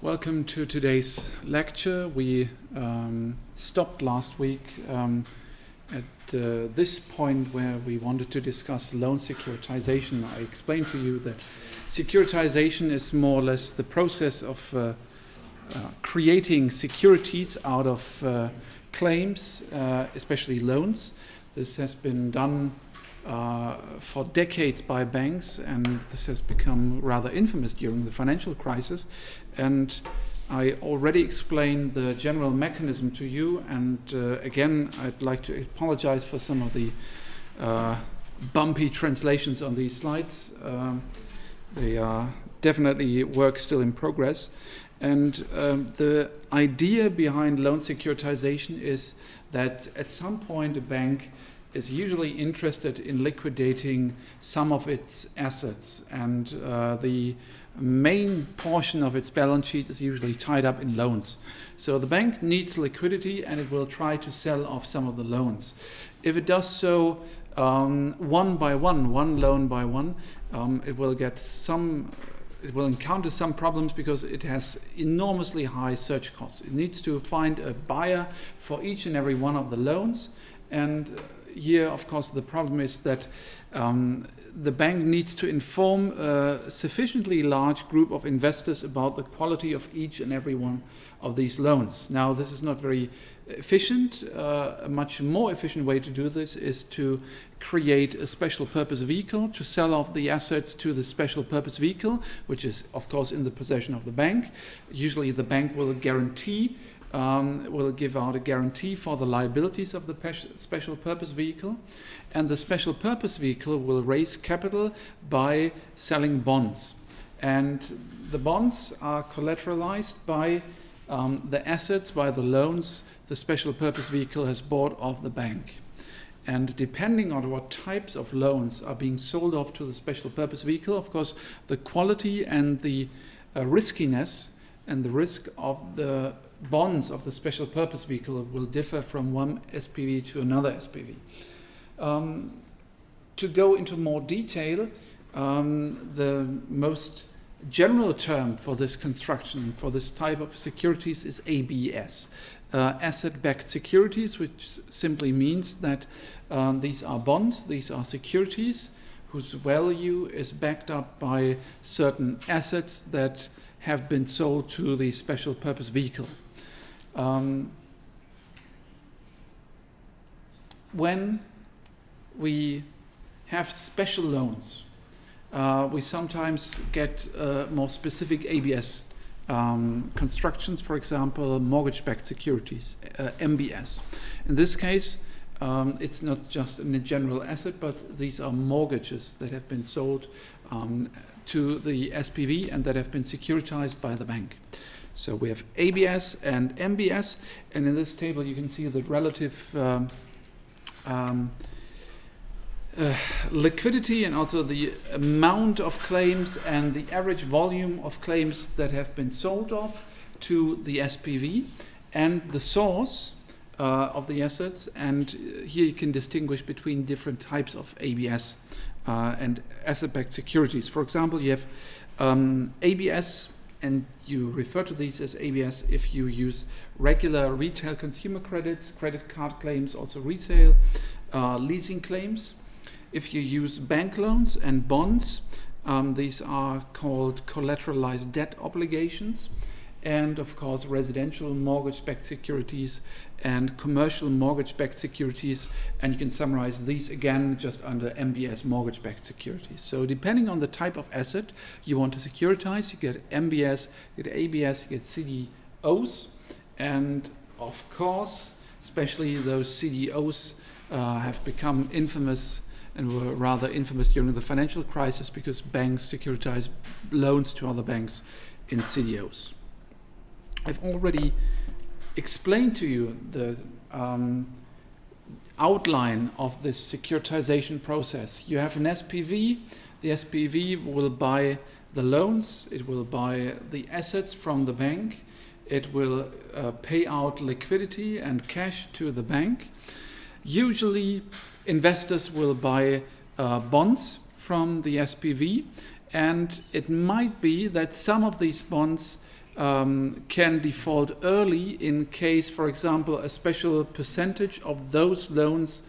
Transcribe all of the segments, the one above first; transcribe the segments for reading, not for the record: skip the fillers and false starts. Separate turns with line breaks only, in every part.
Welcome to today's lecture. We stopped last week at this point where we wanted to discuss loan securitization. I explained to you that securitization is more or less the process of creating securities out of claims, especially loans. This has been done for decades by banks, and this has become rather infamous during the financial crisis. And I already explained the general mechanism to you, and again, I'd like to apologize for some of the bumpy translations on these slides. They are definitely work still in progress. And the idea behind loan securitization is that at some point a bank is usually interested in liquidating some of its assets, and the main portion of its balance sheet is usually tied up in loans. So the bank needs liquidity, and it will try to sell off some of the loans. If it does so one by one loan by one, it will encounter some problems because it has enormously high search costs. It needs to find a buyer for each and every one of the loans, and here, of course, the problem is that the bank needs to inform a sufficiently large group of investors about the quality of each and every one of these loans. Now, this is not very efficient. A much more efficient way to do this is to create a special purpose vehicle to sell off the assets to the special purpose vehicle, which is, of course, in the possession of the bank. Usually, the bank will give out a guarantee for the liabilities of the special purpose vehicle, and the special purpose vehicle will raise capital by selling bonds, and the bonds are collateralized by the assets, by the loans the special purpose vehicle has bought off the bank. And depending on what types of loans are being sold off to the special purpose vehicle, of course, the quality and the riskiness and the risk of the bonds of the special purpose vehicle will differ from one SPV to another SPV. To go into more detail, the most general term for this construction, for this type of securities, is ABS, asset-backed securities, which simply means that these are bonds, these are securities whose value is backed up by certain assets that have been sold to the special purpose vehicle. When we have special loans, we sometimes get more specific ABS constructions, for example, mortgage-backed securities, MBS. In this case, it's not just a general asset, but these are mortgages that have been sold to the SPV and that have been securitized by the bank. So we have ABS and MBS, and in this table you can see the relative liquidity and also the amount of claims and the average volume of claims that have been sold off to the SPV and the source of the assets. And here you can distinguish between different types of ABS and asset-backed securities. For example, you have ABS, and you refer to these as ABS if you use regular retail consumer credits, credit card claims, also resale, leasing claims. If you use bank loans and bonds, these are called collateralized debt obligations, and of course residential mortgage-backed securities and commercial mortgage-backed securities, and you can summarize these again just under MBS, mortgage-backed securities. So depending on the type of asset you want to securitize, you get MBS, you get ABS, you get CDOs, and of course especially those CDOs have become infamous and were rather infamous during the financial crisis because banks securitize loans to other banks in CDOs. I've already explained to you the outline of this securitization process. You have an SPV. The SPV will buy the loans. It will buy the assets from the bank. It will pay out liquidity and cash to the bank. Usually, investors will buy bonds from the SPV, and it might be that some of these bonds can default early in case, for example, a special percentage of those loans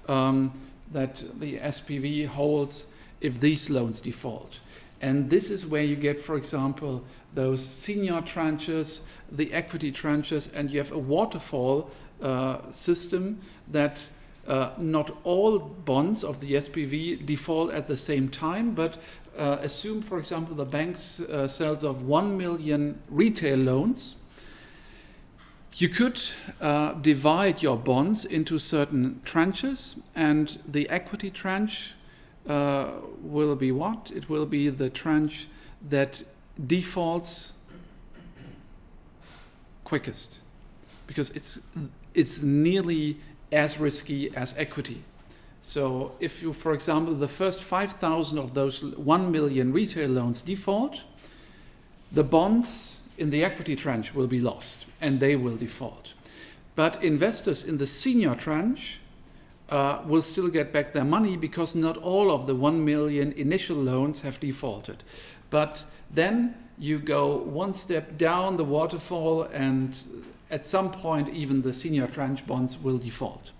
that the SPV holds, if these loans default. And this is where you get, for example, those senior tranches, the equity tranches, and you have a waterfall system that not all bonds of the SPV default at the same time, but assume, for example, the bank's sells of 1 million retail loans. You could divide your bonds into certain tranches, and the equity tranche will be what? It will be the tranche that defaults quickest, because it's nearly as risky as equity. So if you, for example, the first 5,000 of those 1 million retail loans default, the bonds in the equity tranche will be lost and they will default. But investors in the senior tranche will still get back their money, because not all of the 1 million initial loans have defaulted. But then you go one step down the waterfall, and at some point even the senior tranche bonds will default.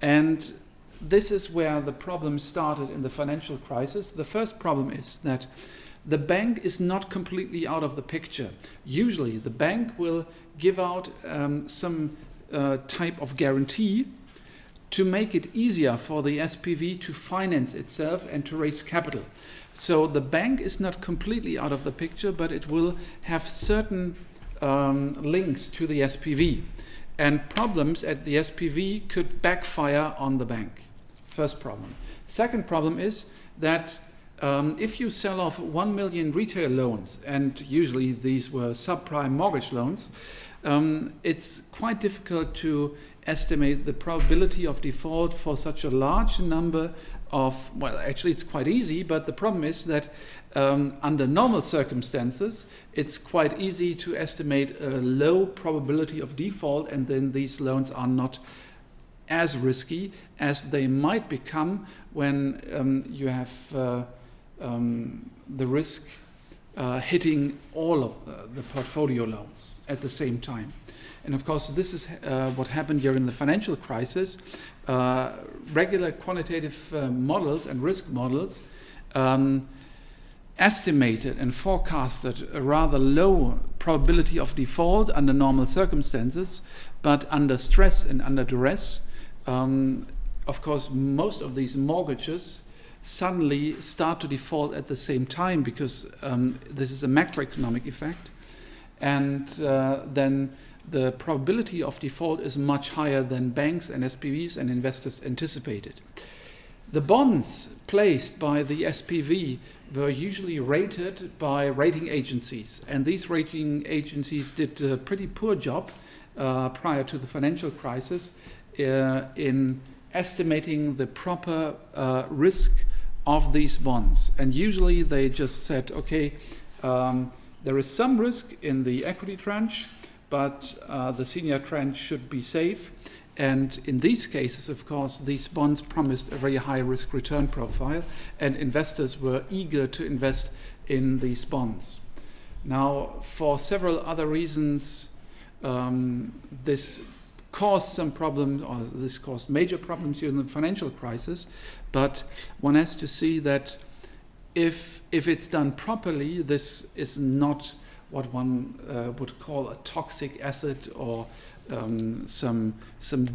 And this is where the problem started in the financial crisis. The first problem is that the bank is not completely out of the picture. Usually the bank will give out some type of guarantee to make it easier for the SPV to finance itself and to raise capital. So the bank is not completely out of the picture, but it will have certain links to the SPV. And problems at the SPV could backfire on the bank. First problem. Second problem is that if you sell off 1 million retail loans, and usually these were subprime mortgage loans, it's quite difficult to estimate the probability of default for such a large number of, well, actually it's quite easy, but the problem is that under normal circumstances, it's quite easy to estimate a low probability of default, and then these loans are not as risky as they might become when you have the risk hitting all of the portfolio loans at the same time. And of course, this is what happened during the financial crisis. Regular quantitative models and risk models estimated and forecasted a rather low probability of default under normal circumstances, but under stress and under duress, of course, most of these mortgages suddenly start to default at the same time, because this is a macroeconomic effect, and then the probability of default is much higher than banks and SPVs and investors anticipated. The bonds placed by the SPV were usually rated by rating agencies, and these rating agencies did a pretty poor job prior to the financial crisis in estimating the proper risk of these bonds. And usually they just said, okay, there is some risk in the equity tranche, but the senior tranche should be safe. And in these cases, of course, these bonds promised a very high risk return profile, and investors were eager to invest in these bonds. Now, for several other reasons, this caused some problems, or this caused major problems during the financial crisis, but one has to see that if it's done properly, this is not what one would call a toxic asset, or some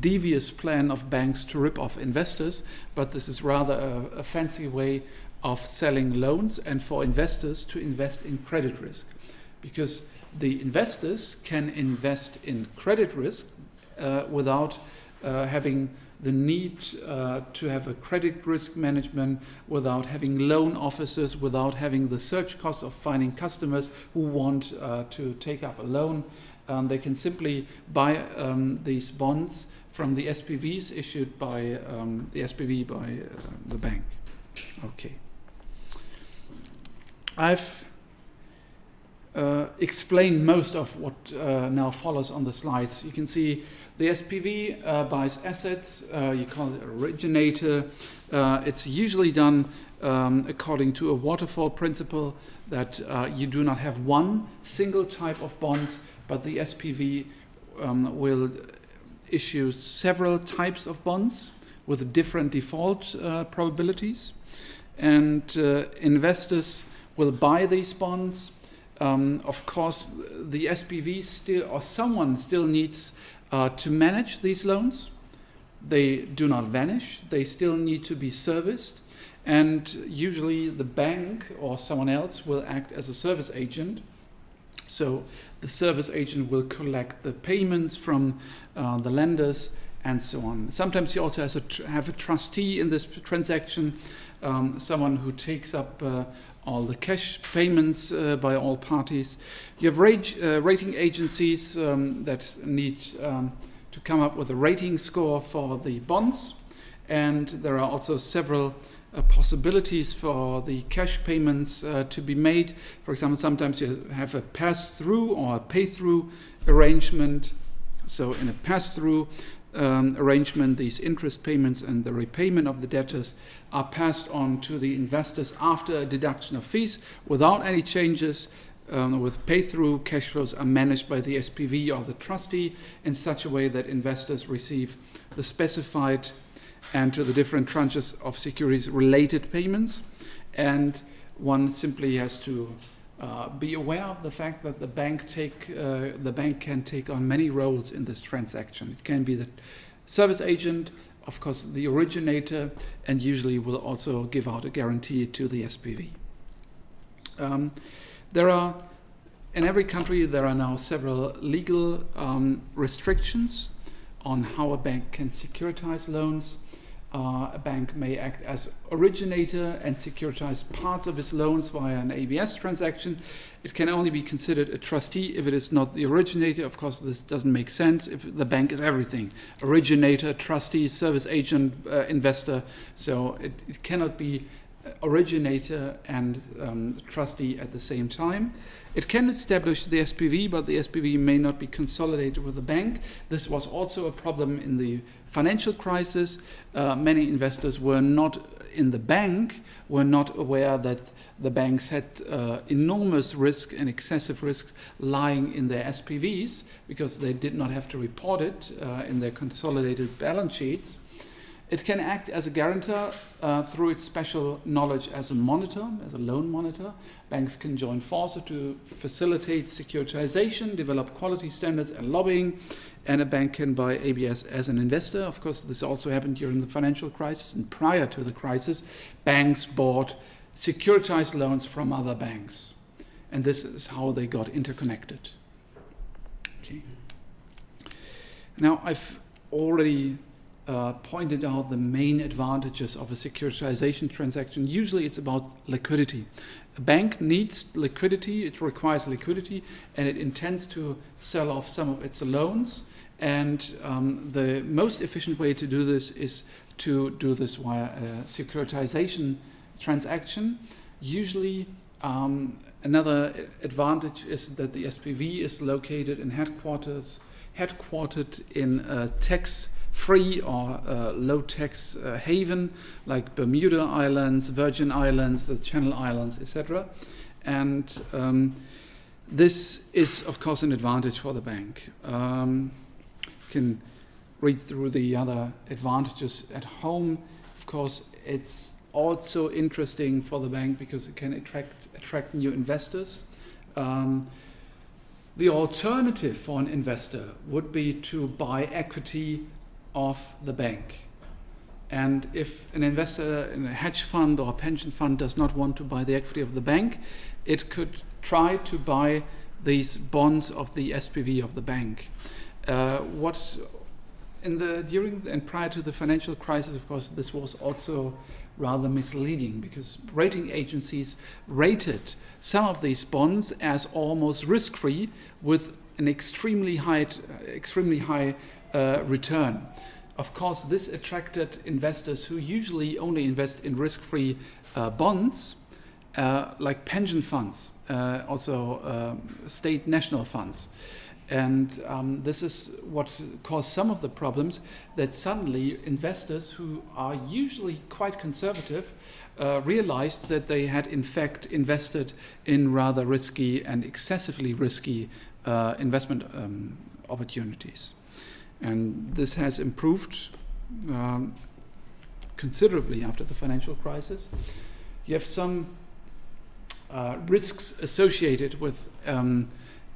devious plan of banks to rip off investors, but this is rather a fancy way of selling loans and for investors to invest in credit risk, because the investors can invest in credit risk without having the need to have a credit risk management, without having loan officers, without having the search cost of finding customers who want to take up a loan. They can simply buy these bonds from the SPVs issued by the SPV by the bank. Okay. I've explained most of what now follows on the slides. You can see the SPV buys assets. You call it originator. It's usually done according to a waterfall principle that you do not have one single type of bonds, but the SPV will issue several types of bonds with different default probabilities. And investors will buy these bonds. Of course, the SPV still, or someone still needs to manage these loans. They do not vanish. They still need to be serviced. And usually the bank or someone else will act as a service agent. So the service agent will collect the payments from the lenders and so on. Sometimes you also have a trustee in this transaction, someone who takes up all the cash payments by all parties. You have rating agencies that need to come up with a rating score for the bonds, and there are also several possibilities for the cash payments to be made. For example, sometimes you have a pass-through or a pay-through arrangement. So in a pass-through arrangement, these interest payments and the repayment of the debtors are passed on to the investors after a deduction of fees without any changes. With pay-through, cash flows are managed by the SPV or the trustee in such a way that investors receive the specified and to the different tranches of securities related payments. And one simply has to be aware of the fact that the bank can take on many roles in this transaction. It can be the service agent, of course the originator, and usually will also give out a guarantee to the SPV. In every country there are now several legal restrictions on how a bank can securitize loans. A bank may act as originator and securitize parts of its loans via an ABS transaction. It can only be considered a trustee if it is not the originator. Of course, this doesn't make sense if the bank is everything: originator, trustee, service agent, investor. So it cannot be originator and trustee at the same time. It can establish the SPV, but the SPV may not be consolidated with the bank. This was also a problem in the financial crisis. Many investors were not in the bank, were not aware that the banks had enormous risk and excessive risks lying in their SPVs because they did not have to report it in their consolidated balance sheets. It can act as a guarantor through its special knowledge as a monitor, as a loan monitor. Banks can join forces to facilitate securitization, develop quality standards and lobbying, and a bank can buy ABS as an investor. Of course, this also happened during the financial crisis, and prior to the crisis, banks bought securitized loans from other banks. And this is how they got interconnected. Okay. Now, I've already pointed out the main advantages of a securitization transaction. Usually it's about liquidity. A bank needs liquidity, it requires liquidity, and it intends to sell off some of its loans. And the most efficient way to do this is to do this via a securitization transaction. Usually another advantage is that the SPV is located in headquartered in a tax-free or low-tax haven like Bermuda Islands, Virgin Islands, the Channel Islands, etc. And this is, of course, an advantage for the bank. You can read through the other advantages at home. Of course, it's also interesting for the bank because it can attract new investors. The alternative for an investor would be to buy equity of the bank. And if an investor in a hedge fund or a pension fund does not want to buy the equity of the bank, it could try to buy these bonds of the SPV of the bank. During and prior to the financial crisis, of course, this was also rather misleading because rating agencies rated some of these bonds as almost risk-free with an extremely high return. Of course, this attracted investors who usually only invest in risk-free bonds, like pension funds, also state national funds. And this is what caused some of the problems, that suddenly investors who are usually quite conservative realized that they had in fact invested in rather risky and excessively risky investment opportunities. And this has improved considerably after the financial crisis. You have some risks associated with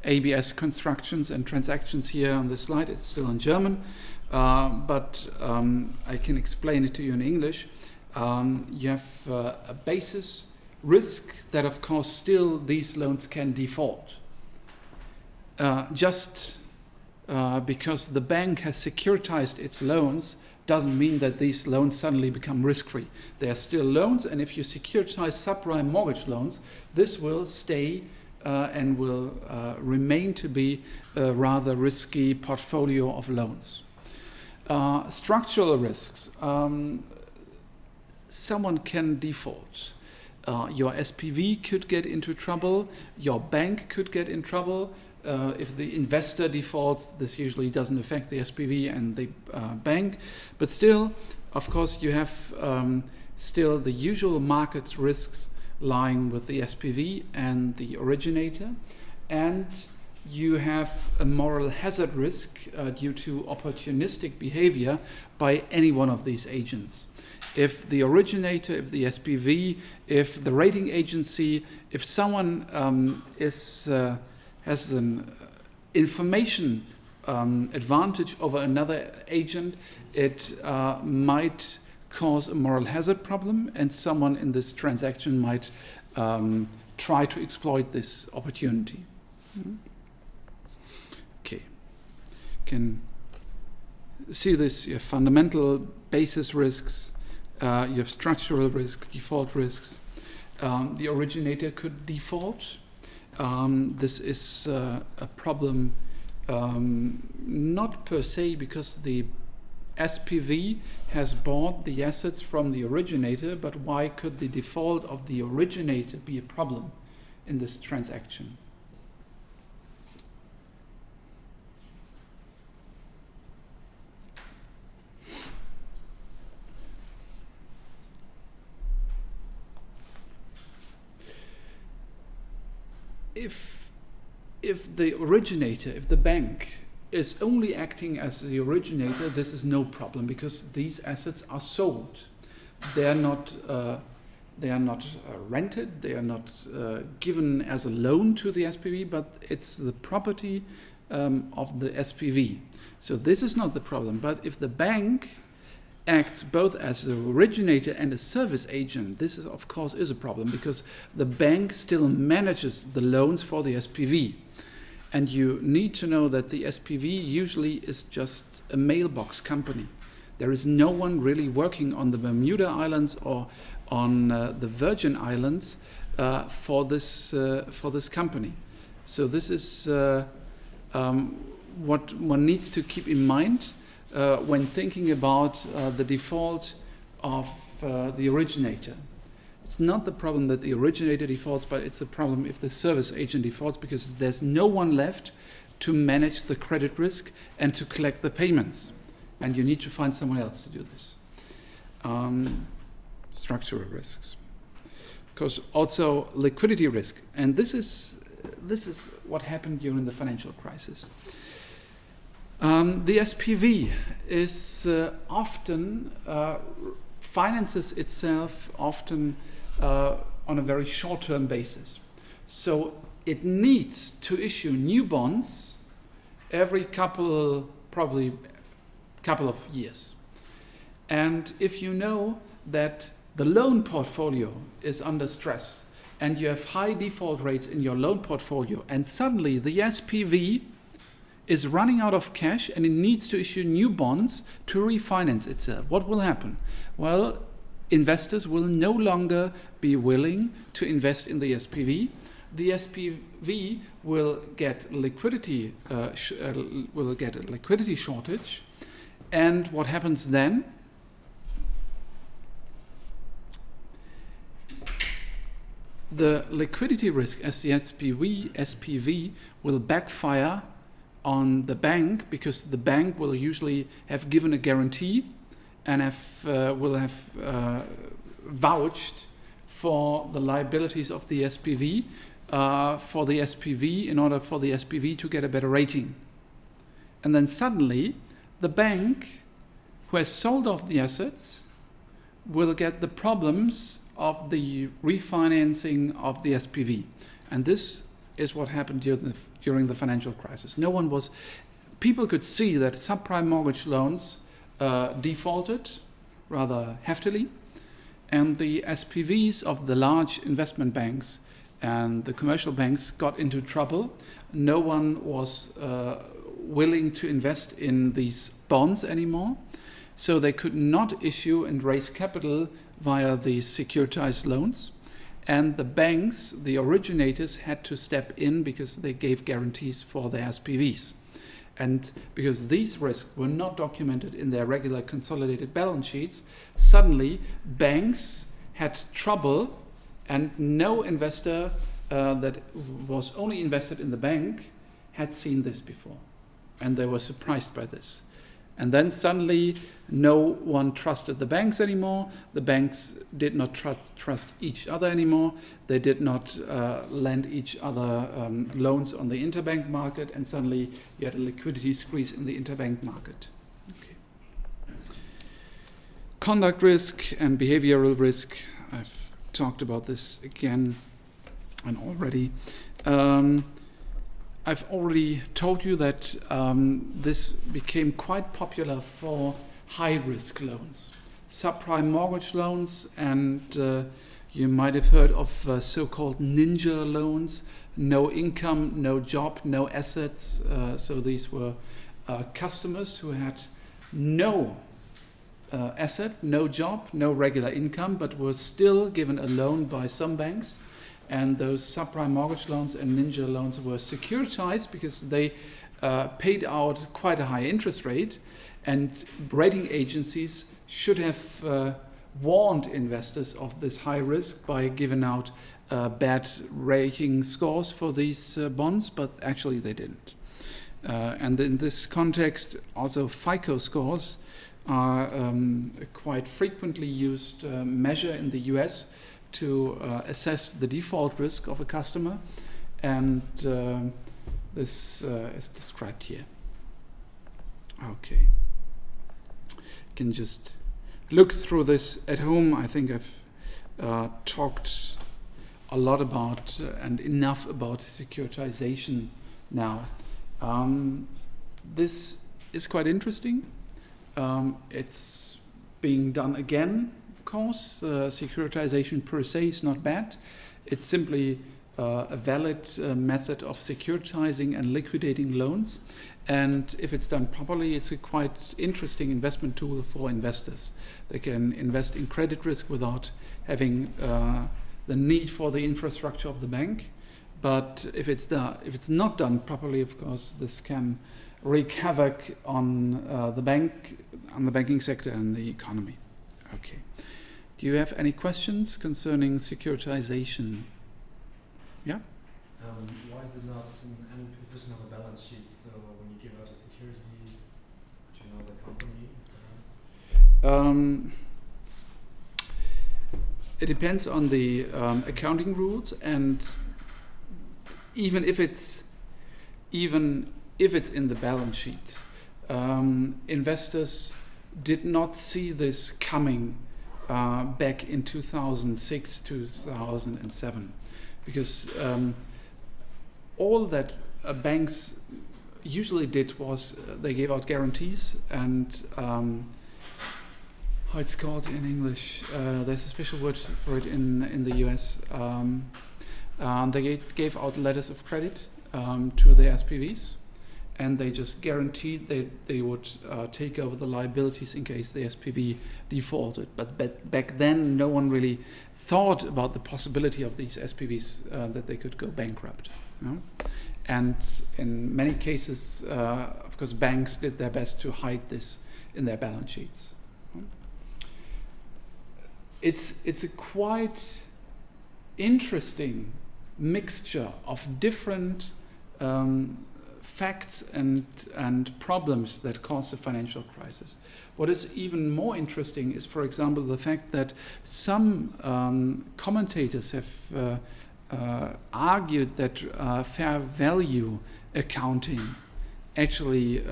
ABS constructions and transactions here on this slide. It's still in German, but I can explain it to you in English. You have a basis risk that, of course, still these loans can default. Just because the bank has securitized its loans doesn't mean that these loans suddenly become risk-free. They are still loans, and if you securitize subprime mortgage loans, this will stay and will remain to be a rather risky portfolio of loans. Structural risks. Someone can default. Your SPV could get into trouble. Your bank could get in trouble. If the investor defaults, this usually doesn't affect the SPV and the bank. But still, of course, you have still the usual market risks lying with the SPV and the originator. And you have a moral hazard risk due to opportunistic behavior by any one of these agents. If the originator, if the SPV, if the rating agency, if someone has an information advantage over another agent, it might cause a moral hazard problem, and someone in this transaction might try to exploit this opportunity. Okay, can see this. You have fundamental basis risks, you have structural risk, default risks. The originator could default. This is a problem not per se because the SPV has bought the assets from the originator, but why could the default of the originator be a problem in this transaction? If the originator, if the bank is only acting as the originator, this is no problem because these assets are sold. They are not rented. They are not given as a loan to the SPV, but it's the property of the SPV. So this is not the problem. But if the bank acts both as the originator and a service agent, this is, of course, is a problem because the bank still manages the loans for the SPV. And you need to know that the SPV usually is just a mailbox company. There is no one really working on the Bermuda Islands or on the Virgin Islands for this company. So this is what one needs to keep in mind when thinking about the default of the originator. It's not the problem that the originator defaults, but it's a problem if the service agent defaults because there's no one left to manage the credit risk and to collect the payments. And you need to find someone else to do this. Structural risks. Of course, also liquidity risk. And this is what happened during the financial crisis. The SPV is often finances itself often on a very short-term basis. So it needs to issue new bonds every probably couple of years. And if you know that the loan portfolio is under stress and you have high default rates in your loan portfolio and suddenly the SPV is running out of cash and it needs to issue new bonds to refinance itself, what will happen? Well, investors will no longer be willing to invest in the SPV. The SPV will get liquidity a liquidity shortage, and what happens then? The liquidity risk as the SPV will backfire on the bank, because the bank will usually have given a guarantee and will have vouched for the liabilities of the SPV for the SPV in order for the SPV to get a better rating. And then suddenly the bank who has sold off the assets will get the problems of the refinancing of the SPV. And this is what happened during the financial crisis. People could see that subprime mortgage loans defaulted rather heftily, and the SPVs of the large investment banks and the commercial banks got into trouble. No one was willing to invest in these bonds anymore, so they could not issue and raise capital via these securitized loans. And the banks, the originators, had to step in because they gave guarantees for their SPVs. And because these risks were not documented in their regular consolidated balance sheets, suddenly banks had trouble, and no investor that was only invested in the bank had seen this before. And they were surprised by this. And then suddenly no one trusted the banks anymore. The banks did not trust each other anymore. They did not lend each other loans on the interbank market, and suddenly you had a liquidity squeeze in the interbank market. Okay. Conduct risk and behavioral risk. I've talked about this again and already. I've already told you that this became quite popular for high-risk loans, subprime mortgage loans, and you might have heard of so-called ninja loans, no income, no job, no assets. So these were customers who had no asset, no job, no regular income, but were still given a loan by some banks. And those subprime mortgage loans and ninja loans were securitized because they paid out quite a high interest rate, and rating agencies should have warned investors of this high risk by giving out bad rating scores for these bonds, but actually they didn't. And in this context, also FICO scores are a quite frequently used measure in the US to assess the default risk of a customer, and this is described here. Okay, you can just look through this at home. I think I've talked a lot about and enough about securitization now. This is quite interesting. It's being done again. Of course, securitization per se is not bad. It's simply a valid method of securitizing and liquidating loans. And if it's done properly, it's a quite interesting investment tool for investors. They can invest in credit risk without having the need for the infrastructure of the bank. But if it's not done properly, of course, this can wreak havoc on the banking sector and the economy. Okay. Do you have any questions concerning securitization? Yeah?
Why is it not in any position on the balance sheet? So when you give out a security, do you know the company, etc.?
It depends on the accounting rules, and even if it's in the balance sheet, investors did not see this coming back in 2006, 2007, because all that banks usually did was they gave out guarantees, and how it's called in English, there's a special word for it in the US. They gave out letters of credit to the SPVs, and they just guaranteed they would take over the liabilities in case the SPV defaulted. But back then, no one really thought about the possibility of these SPVs that they could go bankrupt. You know? And in many cases, of course, banks did their best to hide this in their balance sheets. It's a quite interesting mixture of different facts and problems that caused the financial crisis. What is even more interesting is, for example, the fact that some commentators have argued that fair value accounting actually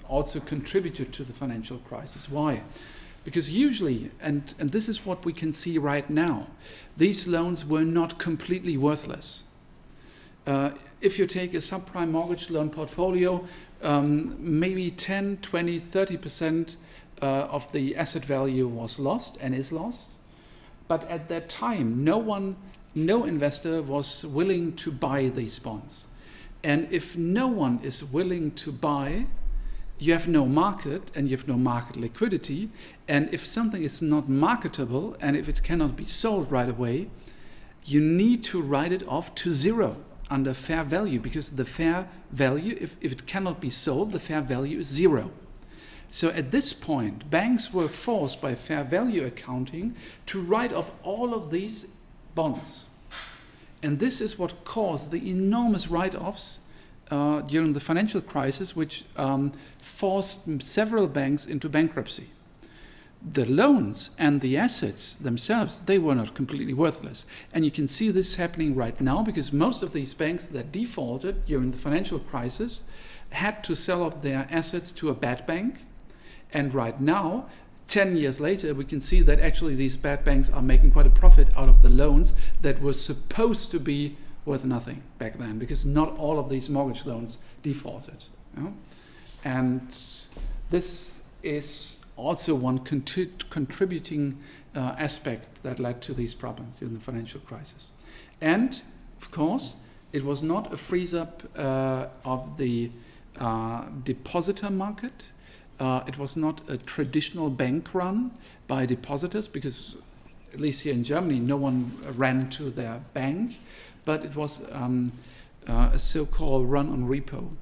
also contributed to the financial crisis. Why? Because usually, and this is what we can see right now, these loans were not completely worthless. If you take a subprime mortgage loan portfolio, maybe 10, 20, 30% of the asset value was lost and is lost. But at that time, no investor was willing to buy these bonds. And if no one is willing to buy, you have no market and you have no market liquidity. And if something is not marketable and if it cannot be sold right away, you need to write it off to zero under fair value, because the fair value, if it cannot be sold, the fair value is zero. So at this point, banks were forced by fair value accounting to write off all of these bonds. And this is what caused the enormous write-offs during the financial crisis, which forced several banks into bankruptcy. The loans and the assets themselves, they were not completely worthless. And you can see this happening right now, because most of these banks that defaulted during the financial crisis had to sell off their assets to a bad bank. And right now, 10 years later, we can see that actually these bad banks are making quite a profit out of the loans that were supposed to be worth nothing back then, because not all of these mortgage loans defaulted. You know? And this is also one contributing aspect that led to these problems during the financial crisis. And, of course, it was not a freeze-up of the depositor market. It was not a traditional bank run by depositors, because at least here in Germany, no one ran to their bank, but it was a so-called run on repo.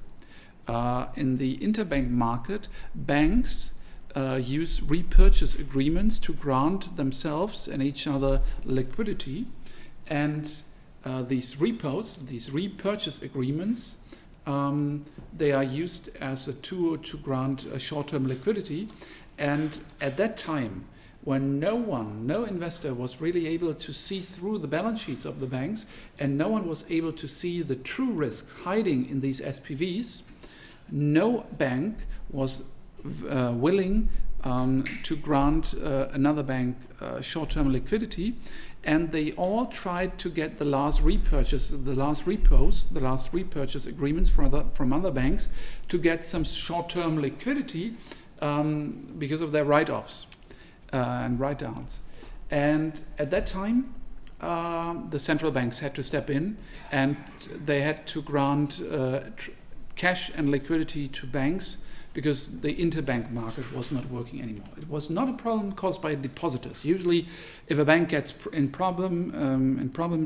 In the interbank market, banks use repurchase agreements to grant themselves and each other liquidity, and these repurchase agreements, they are used as a tool to grant a short-term liquidity. And at that time, when no investor was really able to see through the balance sheets of the banks, and no one was able to see the true risks hiding in these SPVs, no bank was willing to grant another bank short-term liquidity, and they all tried to get the last repurchase agreements from other banks to get some short-term liquidity because of their write-offs and write-downs. And at that time, the central banks had to step in, and they had to grant cash and liquidity to banks, because the interbank market was not working anymore. It was not a problem caused by depositors. Usually, if a bank gets in problems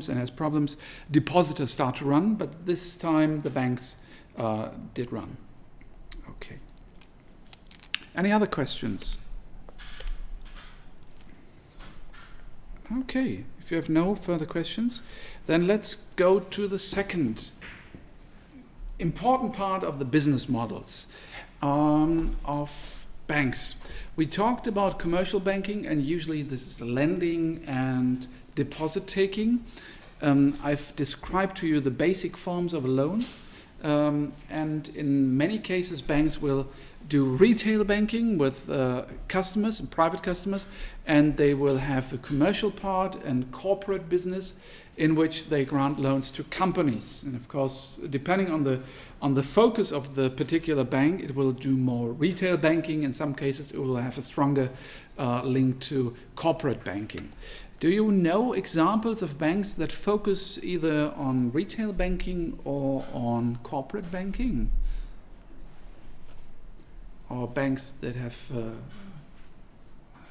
and has problems, depositors start to run, but this time the banks did run. Okay. Any other questions? Okay, if you have no further questions, then let's go to the second important part of the business models of banks. We talked about commercial banking, and usually this is lending and deposit taking. I've described to you the basic forms of a loan, and in many cases banks will do retail banking with customers and private customers, and they will have a commercial part and corporate business in which they grant loans to companies. And of course, depending on the focus of the particular bank, it will do more retail banking. In some cases, it will have a stronger link to corporate banking. Do you know examples of banks that focus either on retail banking or on corporate banking? Or banks that have a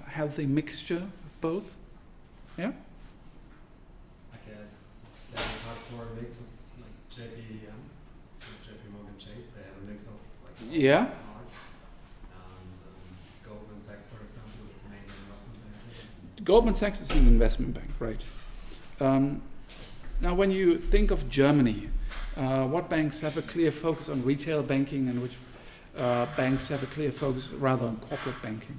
healthy mixture of both? Yeah?
Hardcore mix is like JP, so JP Morgan Chase. They have a mix of like
yeah,
and Goldman Sachs, for example, is mainly an investment bank.
Goldman Sachs is an investment bank, right? Now, when you think of Germany, What banks have a clear focus on retail banking and which banks have a clear focus rather on corporate banking?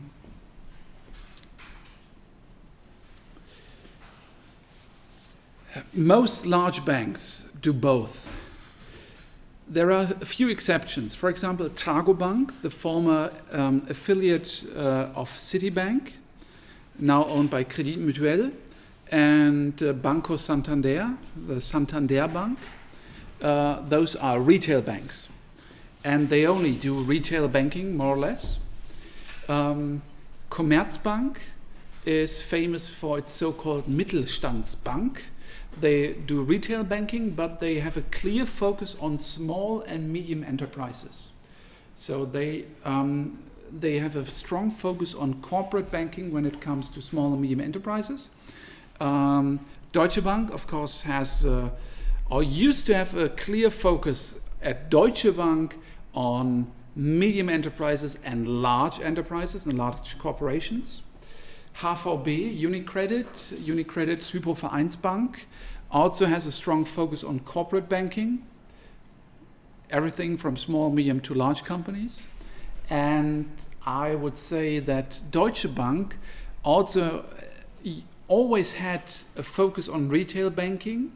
Most large banks do both. There are a few exceptions. For example, Targobank, the former affiliate of Citibank, now owned by Crédit Mutuel, and Banco Santander, the Santander Bank. Those are retail banks, and they only do retail banking, more or less. Commerzbank is famous for its so-called Mittelstandsbank. They do retail banking, but they have a clear focus on small and medium enterprises. So they have a strong focus on corporate banking when it comes to small and medium enterprises. Deutsche Bank, of course, has or used to have a clear focus at Deutsche Bank on medium enterprises and large enterprises and large corporations. HVB, Unicredit Hypovereinsbank, also has a strong focus on corporate banking, everything from small, medium to large companies. And I would say that Deutsche Bank also always had a focus on retail banking,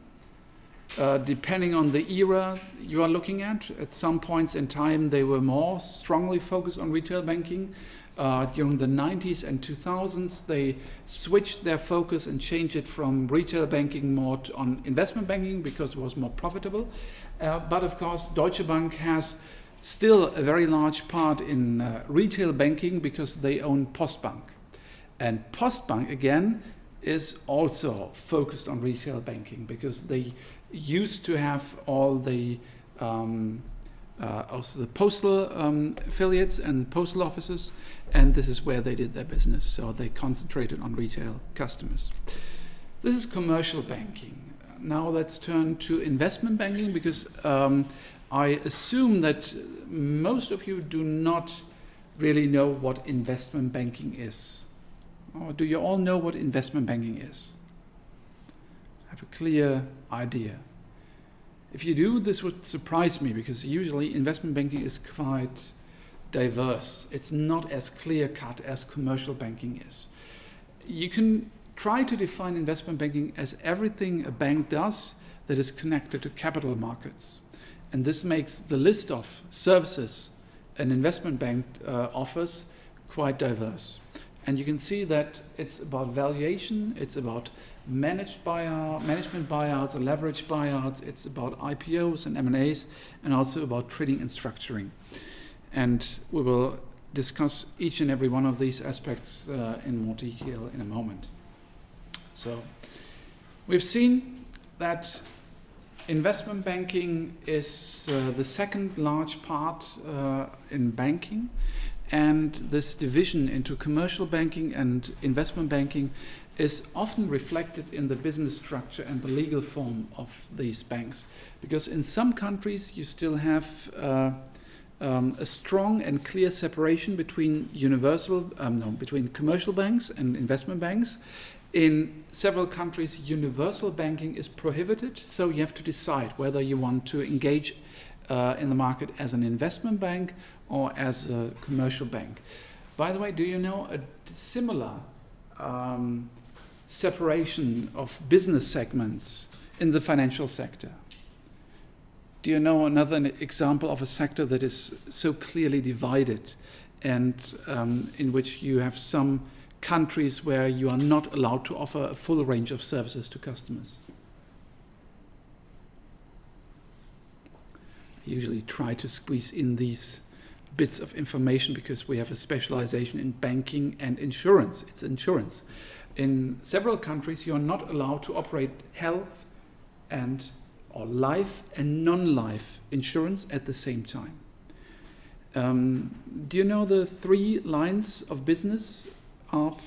depending on the era you are looking at. At some points in time, they were more strongly focused on retail banking. During the 90s and 2000s, they switched their focus and changed it from retail banking more on investment banking because it was more profitable. But of course, Deutsche Bank has still a very large part in retail banking because they own Postbank. And Postbank, again, is also focused on retail banking because they used to have all the also the postal affiliates and postal offices, and this is where they did their business. So they concentrated on retail customers. This is commercial banking. Now let's turn to investment banking because I assume that most of you do not really know what investment banking is. Or do you all know what investment banking is? Have a clear idea. If you do, this would surprise me because usually investment banking is quite diverse. It's not as clear-cut as commercial banking is. You can try to define investment banking as everything a bank does that is connected to capital markets. And this makes the list of services an investment bank offers quite diverse. And you can see that it's about valuation, it's about management buyouts, and leverage buyouts, it's about IPOs and M&As, and also about trading and structuring. And we will discuss each and every one of these aspects in more detail in a moment. So we've seen that investment banking is the second large part in banking. And this division into commercial banking and investment banking is often reflected in the business structure and the legal form of these banks. Because in some countries you still have a strong and clear separation between between commercial banks and investment banks. In several countries, universal banking is prohibited, so you have to decide whether you want to engage in the market as an investment bank or as a commercial bank. By the way, do you know a similar separation of business segments in the financial sector? Do you know another example of a sector that is so clearly divided and in which you have some countries where you are not allowed to offer a full range of services to customers? I usually try to squeeze in these bits of information because we have a specialization in banking and insurance. It's insurance. In several countries, you are not allowed to operate health or life and non-life insurance at the same time. Do you know the 3 lines of business of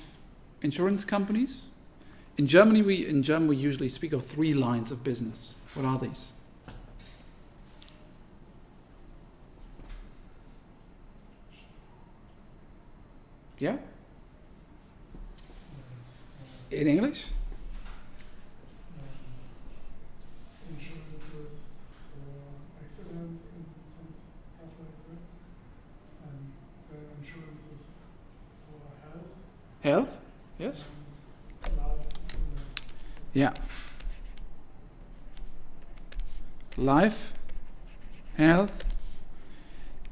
insurance companies? In German, we usually speak of 3 lines of business. What are these? Yeah? In English?
Insurances
Yes? Yeah. Life, health,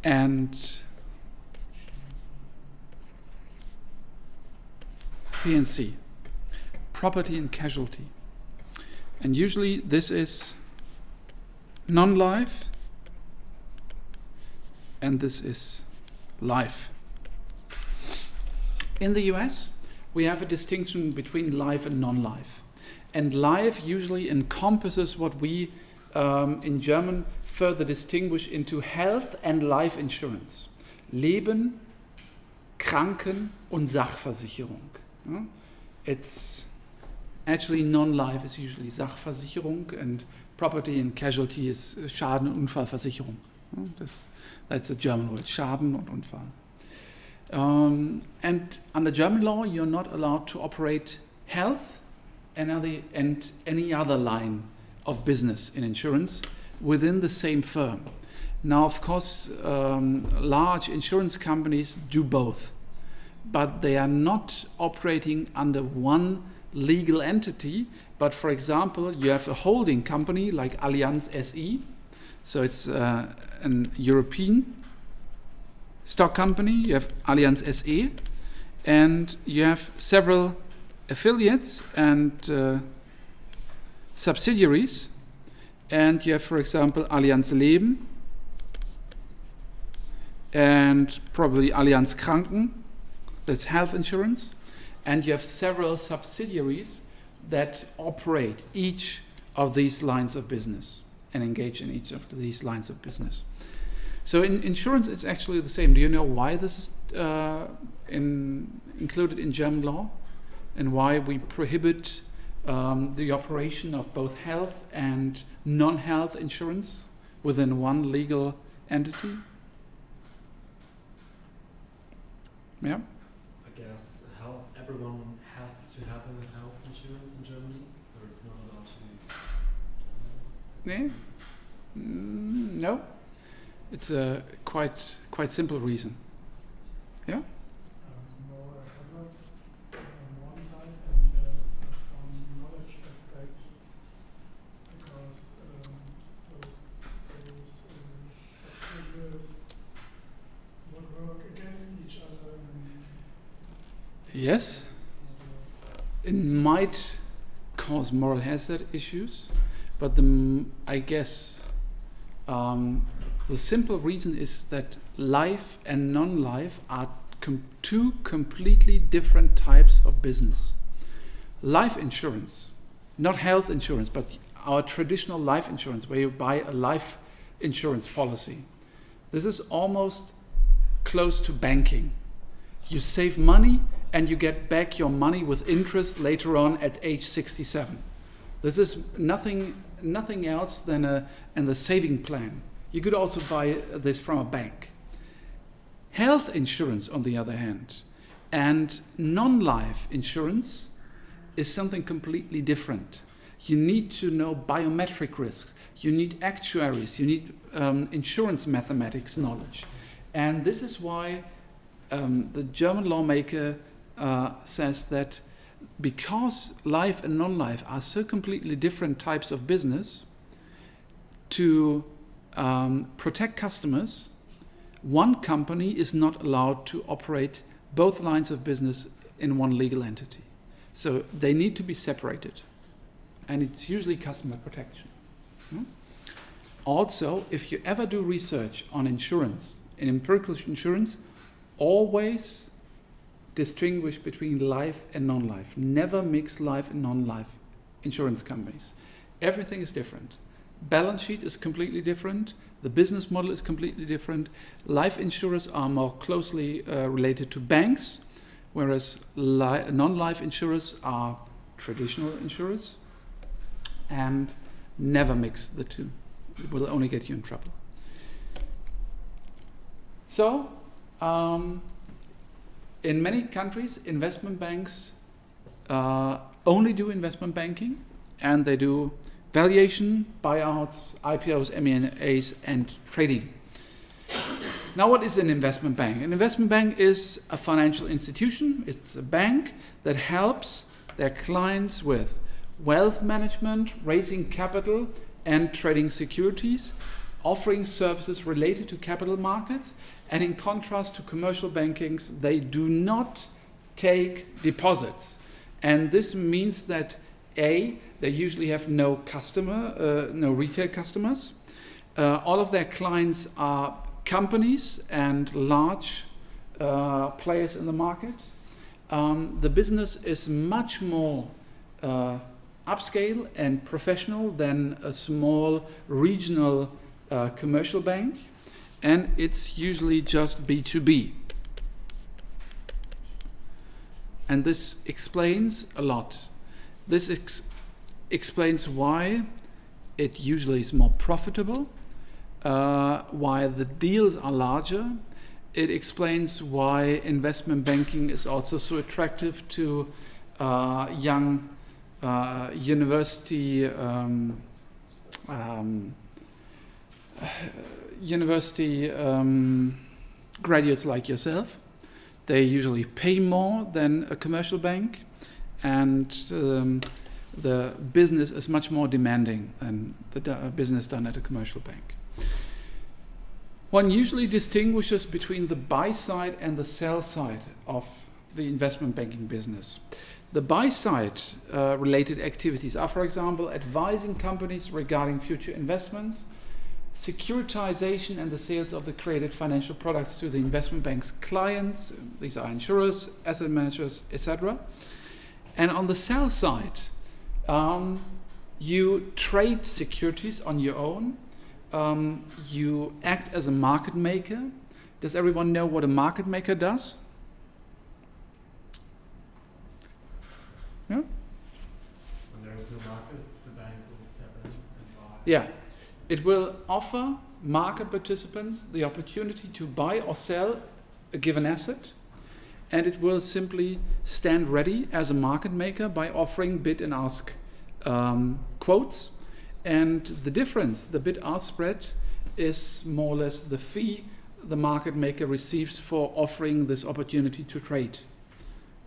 and P&C, property and casualty. And usually this is non-life, and this is life. In the US, we have a distinction between life and non-life. And life usually encompasses what we in German further distinguish into health and life insurance. Leben, Kranken- und Sachversicherung. It's actually non-life is usually Sachversicherung, and property and casualty is Schaden- und Unfallversicherung. That's the German word, Schaden und Unfall. And under German law, you're not allowed to operate health and any other line of business in insurance within the same firm. Now, of course, large insurance companies do both, but they are not operating under one legal entity. But for example, you have a holding company like Allianz SE, so it's an European stock company. You have Allianz SE, and you have several affiliates and subsidiaries, and you have, for example, Allianz Leben and probably Allianz Kranken, that's health insurance, and you have several subsidiaries that operate each of these lines of business and engage in each of these lines of business. So in insurance, it's actually the same. Do you know why this is included in German law, and why we prohibit the operation of both health and non-health insurance within one legal entity? Yeah?
I guess everyone has to have a health insurance in Germany, so it's not allowed to.
Yeah? No. It's a quite simple reason. Yeah?
No, I have not on one side, and there are some knowledge aspects, because those subsidiaries would work against each other.
Yes. It might cause moral hazard issues, but I guess the simple reason is that life and non-life are two completely different types of business. Life insurance, not health insurance, but our traditional life insurance, where you buy a life insurance policy. This is almost close to banking. You save money and you get back your money with interest later on at age 67. This is nothing else than the saving plan. You could also buy this from a bank. Health insurance, on the other hand, and non-life insurance is something completely different. You need to know biometric risks. You need actuaries. You need insurance mathematics knowledge. And this is why the German lawmaker says that because life and non-life are so completely different types of business, to protect customers, one company is not allowed to operate both lines of business in one legal entity. So they need to be separated. And it's usually customer protection. Also, if you ever do research on insurance, in empirical insurance, always distinguish between life and non-life. Never mix life and non-life insurance companies. Everything is different. Balance sheet is completely different. The business model is completely different. Life insurers are more closely related to banks, whereas non-life insurers are traditional insurers. And never mix the two. It will only get you in trouble. So, in many countries, investment banks only do investment banking, and they do valuation, buyouts, IPOs, M&As, and trading. Now, what is an investment bank? An investment bank is a financial institution. It's a bank that helps their clients with wealth management, raising capital, and trading securities, offering services related to capital markets. And in contrast to commercial bankings, they do not take deposits. And this means that they usually have no retail customers. All of their clients are companies and large players in the market. The business is much more upscale and professional than a small regional commercial bank, and it's usually just B2B. And this explains a lot. This explains why it usually is more profitable, why the deals are larger. It explains why investment banking is also so attractive to young university graduates like yourself. They usually pay more than a commercial bank, and the business is much more demanding than the business done at a commercial bank. One usually distinguishes between the buy side and the sell side of the investment banking business. The buy side related activities are, for example, advising companies regarding future investments, securitization and the sales of the created financial products to the investment bank's clients. These are insurers, asset managers, etc. And on the sell side, you trade securities on your own. You act as a market maker. Does everyone know what a market maker does? No?
When there is no market, the bank will step in and buy.
Yeah. It will offer market participants the opportunity to buy or sell a given asset, and it will simply stand ready as a market maker by offering bid and ask quotes. And the difference, the bid-ask spread, is more or less the fee the market maker receives for offering this opportunity to trade.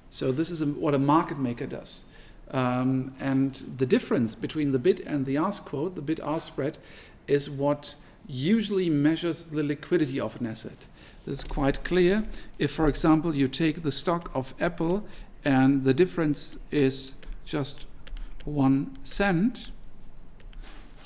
So this is what a market maker does. And the difference between the bid and the ask quote, the bid-ask spread, is what usually measures the liquidity of an asset. This is quite clear. If, for example, you take the stock of Apple and the difference is just 1 cent,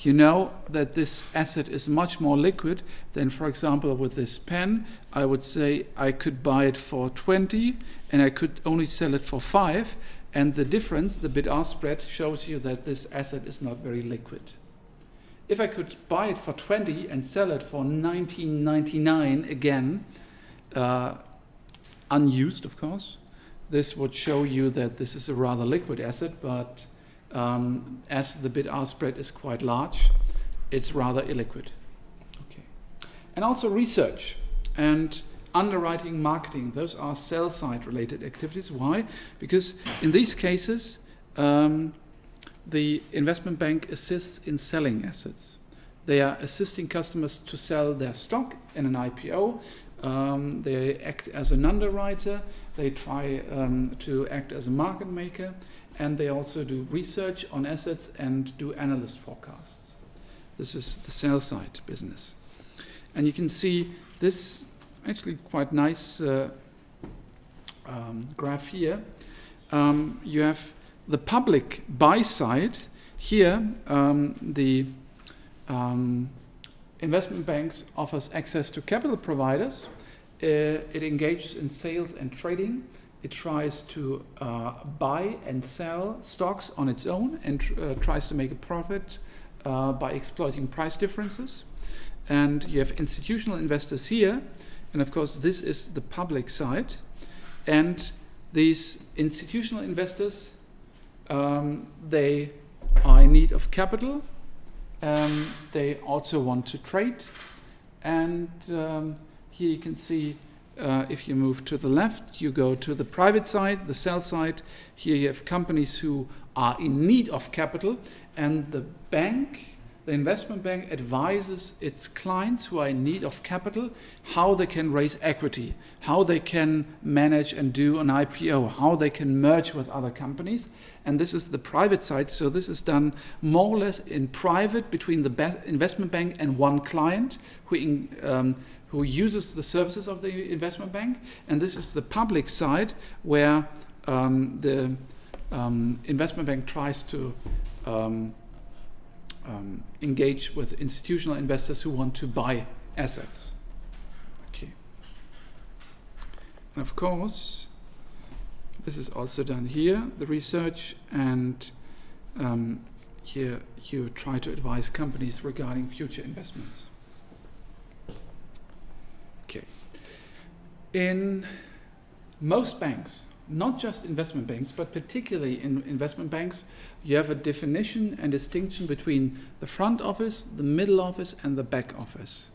you know that this asset is much more liquid than, for example, with this pen. I would say I could buy it for 20 and I could only sell it for 5, and the difference, the bid-ask spread, shows you that this asset is not very liquid. If I could buy it for 20 and sell it for 19.99 again, unused of course, this would show you that this is a rather liquid asset, but as the bid-ask spread is quite large, it's rather illiquid. Okay. And also research and underwriting, marketing, those are sell-side related activities. Why? Because in these cases, the investment bank assists in selling assets. They are assisting customers to sell their stock in an IPO. They act as an underwriter. They try to act as a market maker. And they also do research on assets and do analyst forecasts. This is the sell side business. And you can see this actually quite nice graph here. You have the public buy side. Here, the investment banks offers access to capital providers. It engages in sales and trading. It tries to buy and sell stocks on its own and tries to make a profit by exploiting price differences. And you have institutional investors here. And of course, this is the public side. And these institutional investors, they are in need of capital. They also want to trade. And here you can see, if you move to the left, you go to the private side, the sell side. Here you have companies who are in need of capital, and the bank, the investment bank advises its clients who are in need of capital how they can raise equity, how they can manage and do an IPO, how they can merge with other companies. And this is the private side. So this is done more or less in private between the investment bank and one client who uses the services of the investment bank. And this is the public side where the investment bank tries to engage with institutional investors who want to buy assets. Okay. And of course, this is also done here, the research, and here you try to advise companies regarding future investments. Okay. In most banks, not just investment banks, but particularly in investment banks, you have a definition and distinction between the front office, the middle office, and the back office.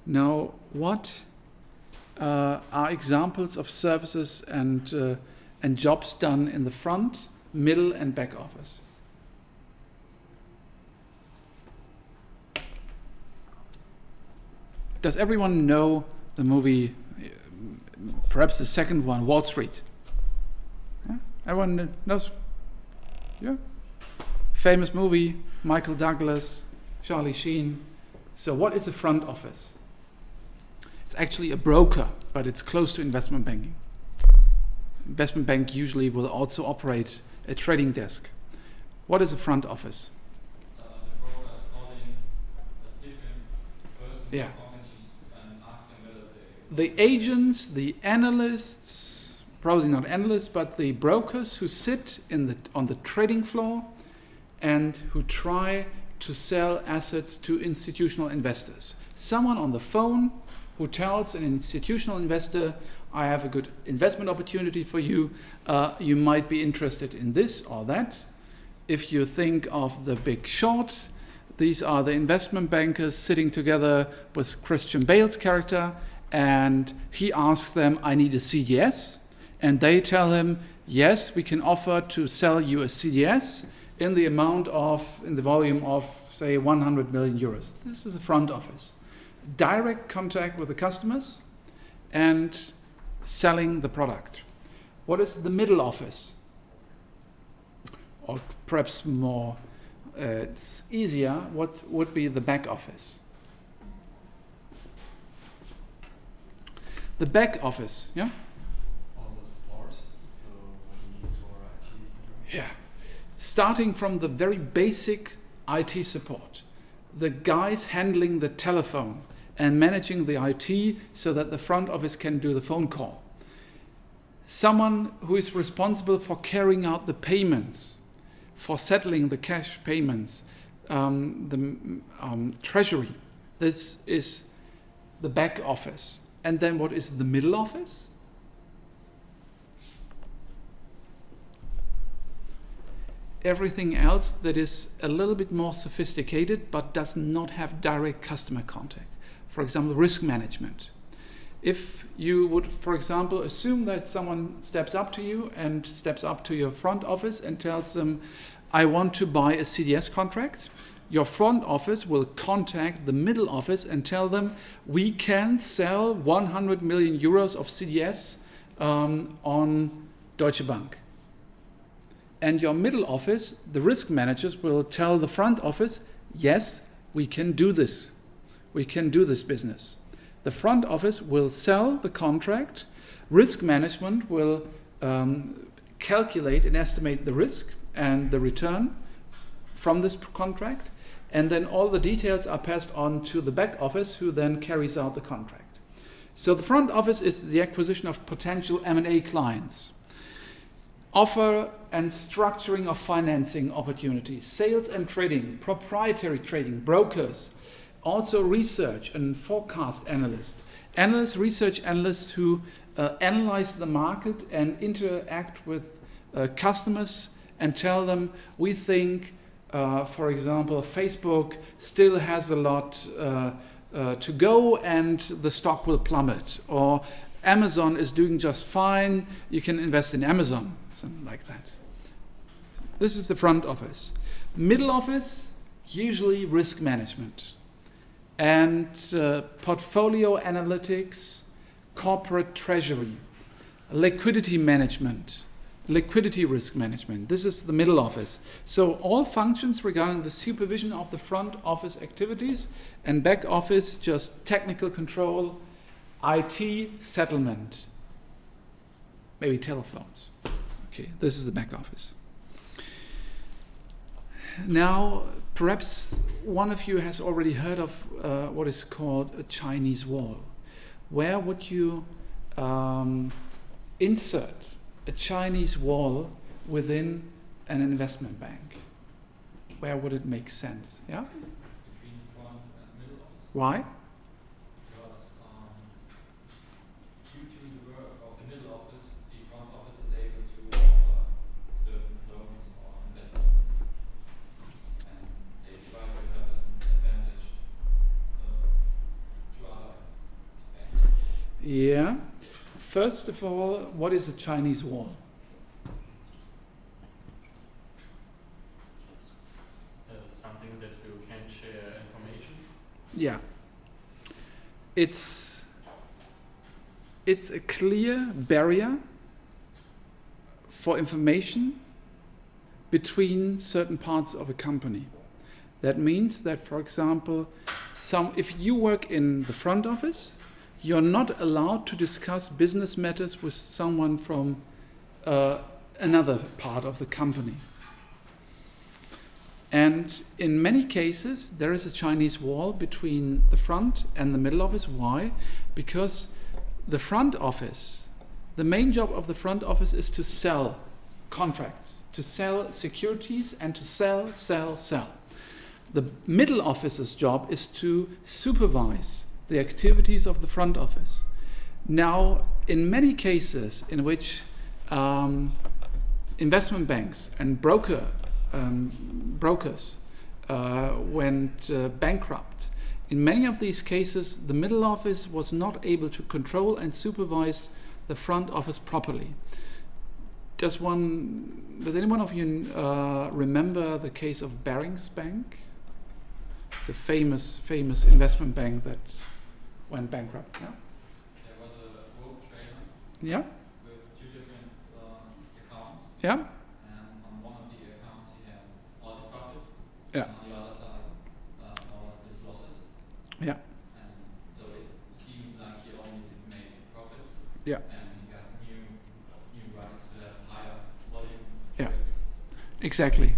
Now, what are examples of services and jobs done in the front, middle, and back office? Does everyone know the movie, perhaps the second one, Wall Street? Yeah? Everyone knows? Yeah? Famous movie, Michael Douglas, Charlie Sheen. So what is the front office? It's actually a broker, but it's close to investment banking. Investment bank usually will also operate a trading desk. What is a front office?
The broker is calling a different person
Yeah.
or companies and asking whether
The agents, the analysts, probably not analysts, but the brokers who sit on the trading floor and who try to sell assets to institutional investors. Someone on the phone who tells an institutional investor, I have a good investment opportunity for you. You might be interested in this or that. If you think of The Big Short, these are the investment bankers sitting together with Christian Bale's character, and he asks them, I need a CDS. And they tell him, yes, we can offer to sell you a CDS in the volume of, say, 100 million euros. This is the front office. Direct contact with the customers and selling the product. What is the middle office? Or perhaps more, it's easier, what would be the back office? The back office, yeah?
All the support, so what you need for IT, etc.
Yeah. Starting from the very basic IT support. The guys handling the telephone and managing the IT so that the front office can do the phone call. Someone who is responsible for carrying out the payments, for settling the cash payments, the treasury. This is the back office. And then what is the middle office? Everything else that is a little bit more sophisticated but does not have direct customer contact. For example, risk management. If you would, for example, assume that someone steps up to you and steps up to your front office and tells them, I want to buy a CDS contract, your front office will contact the middle office and tell them, we can sell 100 million euros of CDS on Deutsche Bank. And your middle office, the risk managers, will tell the front office, yes, we can do this. We can do this business. The front office will sell the contract. Risk management will calculate and estimate the risk and the return from this contract. And then all the details are passed on to the back office, who then carries out the contract. So the front office is the acquisition of potential M&A clients. Offer and structuring of financing opportunities, sales and trading, proprietary trading, brokers, also research and forecast analysts, research analysts who analyze the market and interact with customers and tell them, we think, for example, Facebook still has a lot to go and the stock will plummet, or Amazon is doing just fine, you can invest in Amazon, something like that. This is the front office. Middle office, usually risk management and portfolio analytics, corporate treasury, liquidity management, liquidity risk management. This is the middle office. So all functions regarding the supervision of the front office activities, and back office just technical control, IT, settlement, maybe telephones. Okay, this is the back office. Now, perhaps one of you has already heard of what is called a Chinese wall. Where would you insert a Chinese wall within an investment bank? Where would it make sense? Yeah?
Between front and middle office.
Why?
Because due to the work of the middle office, the front office is able to offer certain loans or investments. And they try to have an advantage to other banks.
Yeah. First of all, what is a Chinese wall?
Something that you can share information.
Yeah. It's a clear barrier for information between certain parts of a company. That means that, for example, if you work in the front office, you're not allowed to discuss business matters with someone from another part of the company. And in many cases, there is a Chinese wall between the front and the middle office. Why? Because the front office, the main job of the front office is to sell contracts, to sell securities, and to sell. The middle office's job is to supervise the activities of the front office. Now, in many cases in which investment banks and brokers went bankrupt, in many of these cases, the middle office was not able to control and supervise the front office properly. Does any one of you remember the case of Barings Bank? It's a famous investment bank that went bankrupt. Yeah.
There was a rogue trader
Yeah.
with two different accounts.
Yeah.
And on one of the accounts he had all the profits.
Yeah.
And on the other side, all his losses.
Yeah.
And so it seemed like he only made profits.
Yeah.
And he got new rights to have higher volume
Yeah.
trades.
Exactly.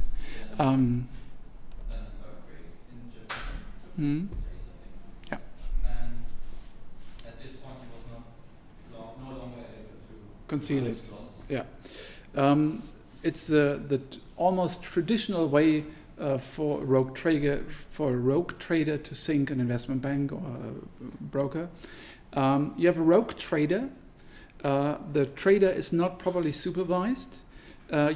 Then an earthquake in Japan took
Mm.
place, I think.
Yeah.
And at this point he was no longer able to
Conceal
his
it.
losses.
Yeah. It's the almost traditional way for a rogue trader to sink an investment bank or a broker. You have a rogue trader. The trader is not properly supervised.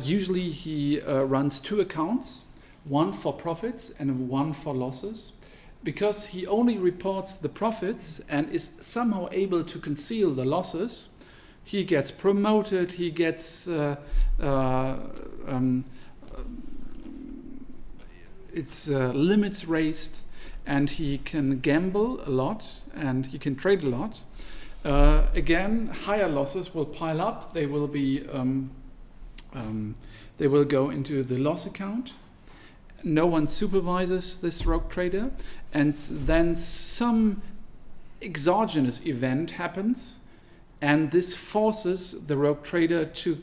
Usually he runs two accounts, one for profits and one for losses. Because he only reports the profits and is somehow able to conceal the losses, he gets promoted, he gets limits raised, and he can gamble a lot and he can trade a lot. Again, higher losses will pile up. They will go into the loss account. No one supervises this rogue trader, and then some exogenous event happens, and this forces the rogue trader to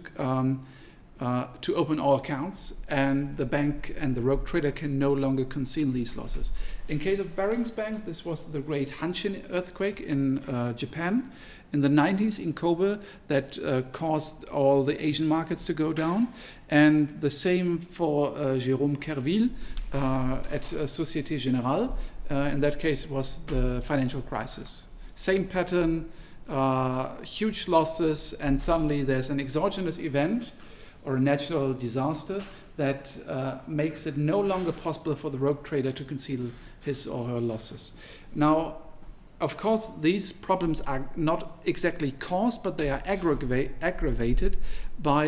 open all accounts, and the bank and the rogue trader can no longer conceal these losses. In case of Barings Bank, this was the great Hanshin earthquake in Japan in the 90s in Kobe that caused all the Asian markets to go down, and the same for Jérôme Kerville at Société Générale. In that case, it was the financial crisis. Same pattern, huge losses, and suddenly there's an exogenous event or a natural disaster that makes it no longer possible for the rogue trader to conceal his or her losses. Now, of course, these problems are not exactly caused, but they are aggravated by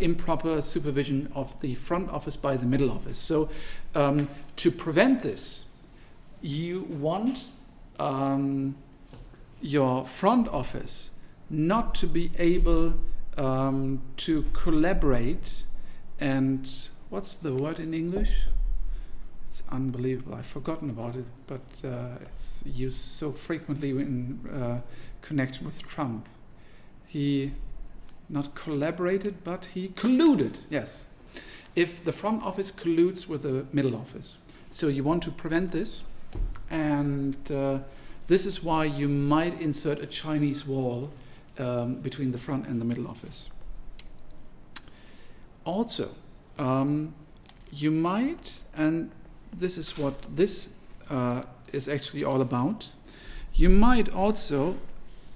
improper supervision of the front office by the middle office. So to prevent this, you want your front office not to be able to collaborate and, what's the word in English? It's unbelievable. I've forgotten about it, but it's used so frequently in connection with Trump. He not collaborated, but he colluded. Yes, if the front office colludes with the middle office, so you want to prevent this, and this is why you might insert a Chinese wall between the front and the middle office. Also, you might, and this is what this is actually all about, you might also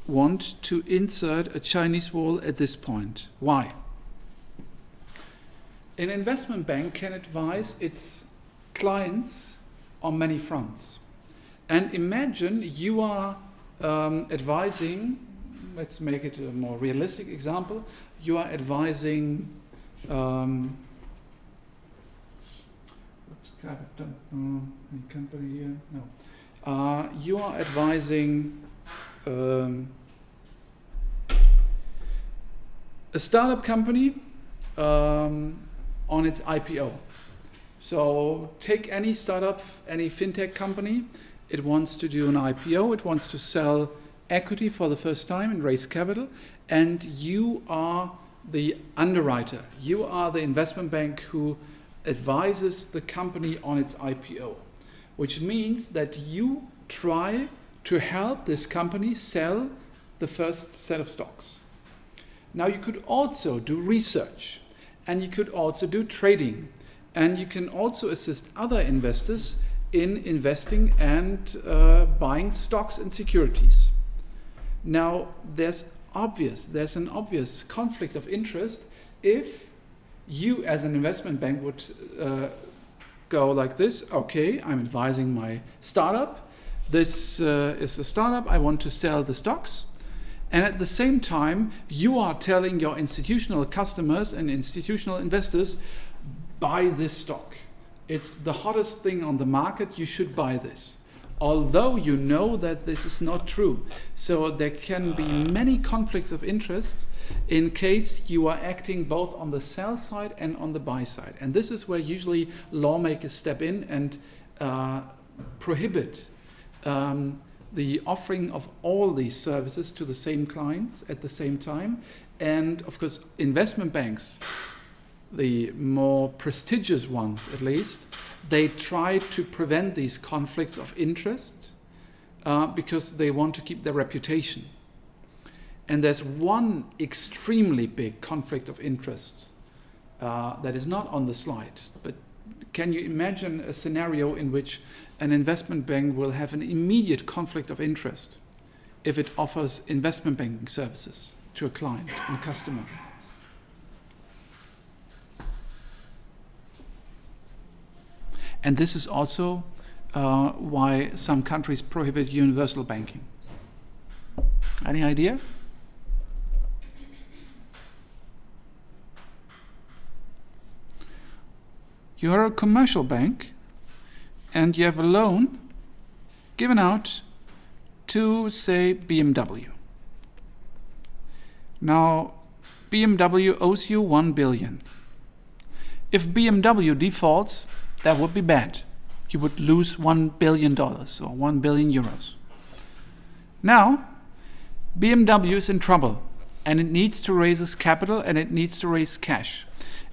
want to insert a Chinese wall at this point. Why? An investment bank can advise its clients on many fronts. And imagine you are advising, let's make it a more realistic example, you are advising what kind of any company here? No. You are advising a startup company on its IPO. So take any startup, any fintech company, it wants to do an IPO, it wants to sell equity for the first time and raise capital, and you are the underwriter. You are the investment bank who advises the company on its IPO, which means that you try to help this company sell the first set of stocks. Now you could also do research, and you could also do trading, and you can also assist other investors in investing and buying stocks and securities. Now there's an obvious conflict of interest if you as an investment bank would go like this: okay, I'm advising my startup, this is a startup, I want to sell the stocks, and at the same time you are telling your institutional customers and institutional investors, buy this stock, it's the hottest thing on the market, you should buy this, although you know that this is not true. So there can be many conflicts of interests in case you are acting both on the sell side and on the buy side. And this is where usually lawmakers step in and prohibit the offering of all these services to the same clients at the same time. And of course, investment banks, the more prestigious ones at least, they try to prevent these conflicts of interest because they want to keep their reputation. And there's one extremely big conflict of interest that is not on the slide, but can you imagine a scenario in which an investment bank will have an immediate conflict of interest if it offers investment banking services to a client and customer? And this is also why some countries prohibit universal banking. Any idea? You are a commercial bank and you have a loan given out to, say, BMW. Now, BMW owes you 1 billion. If BMW defaults, that would be bad. You would lose $1 billion or 1 billion euros. Now, BMW is in trouble and it needs to raise its capital and it needs to raise cash.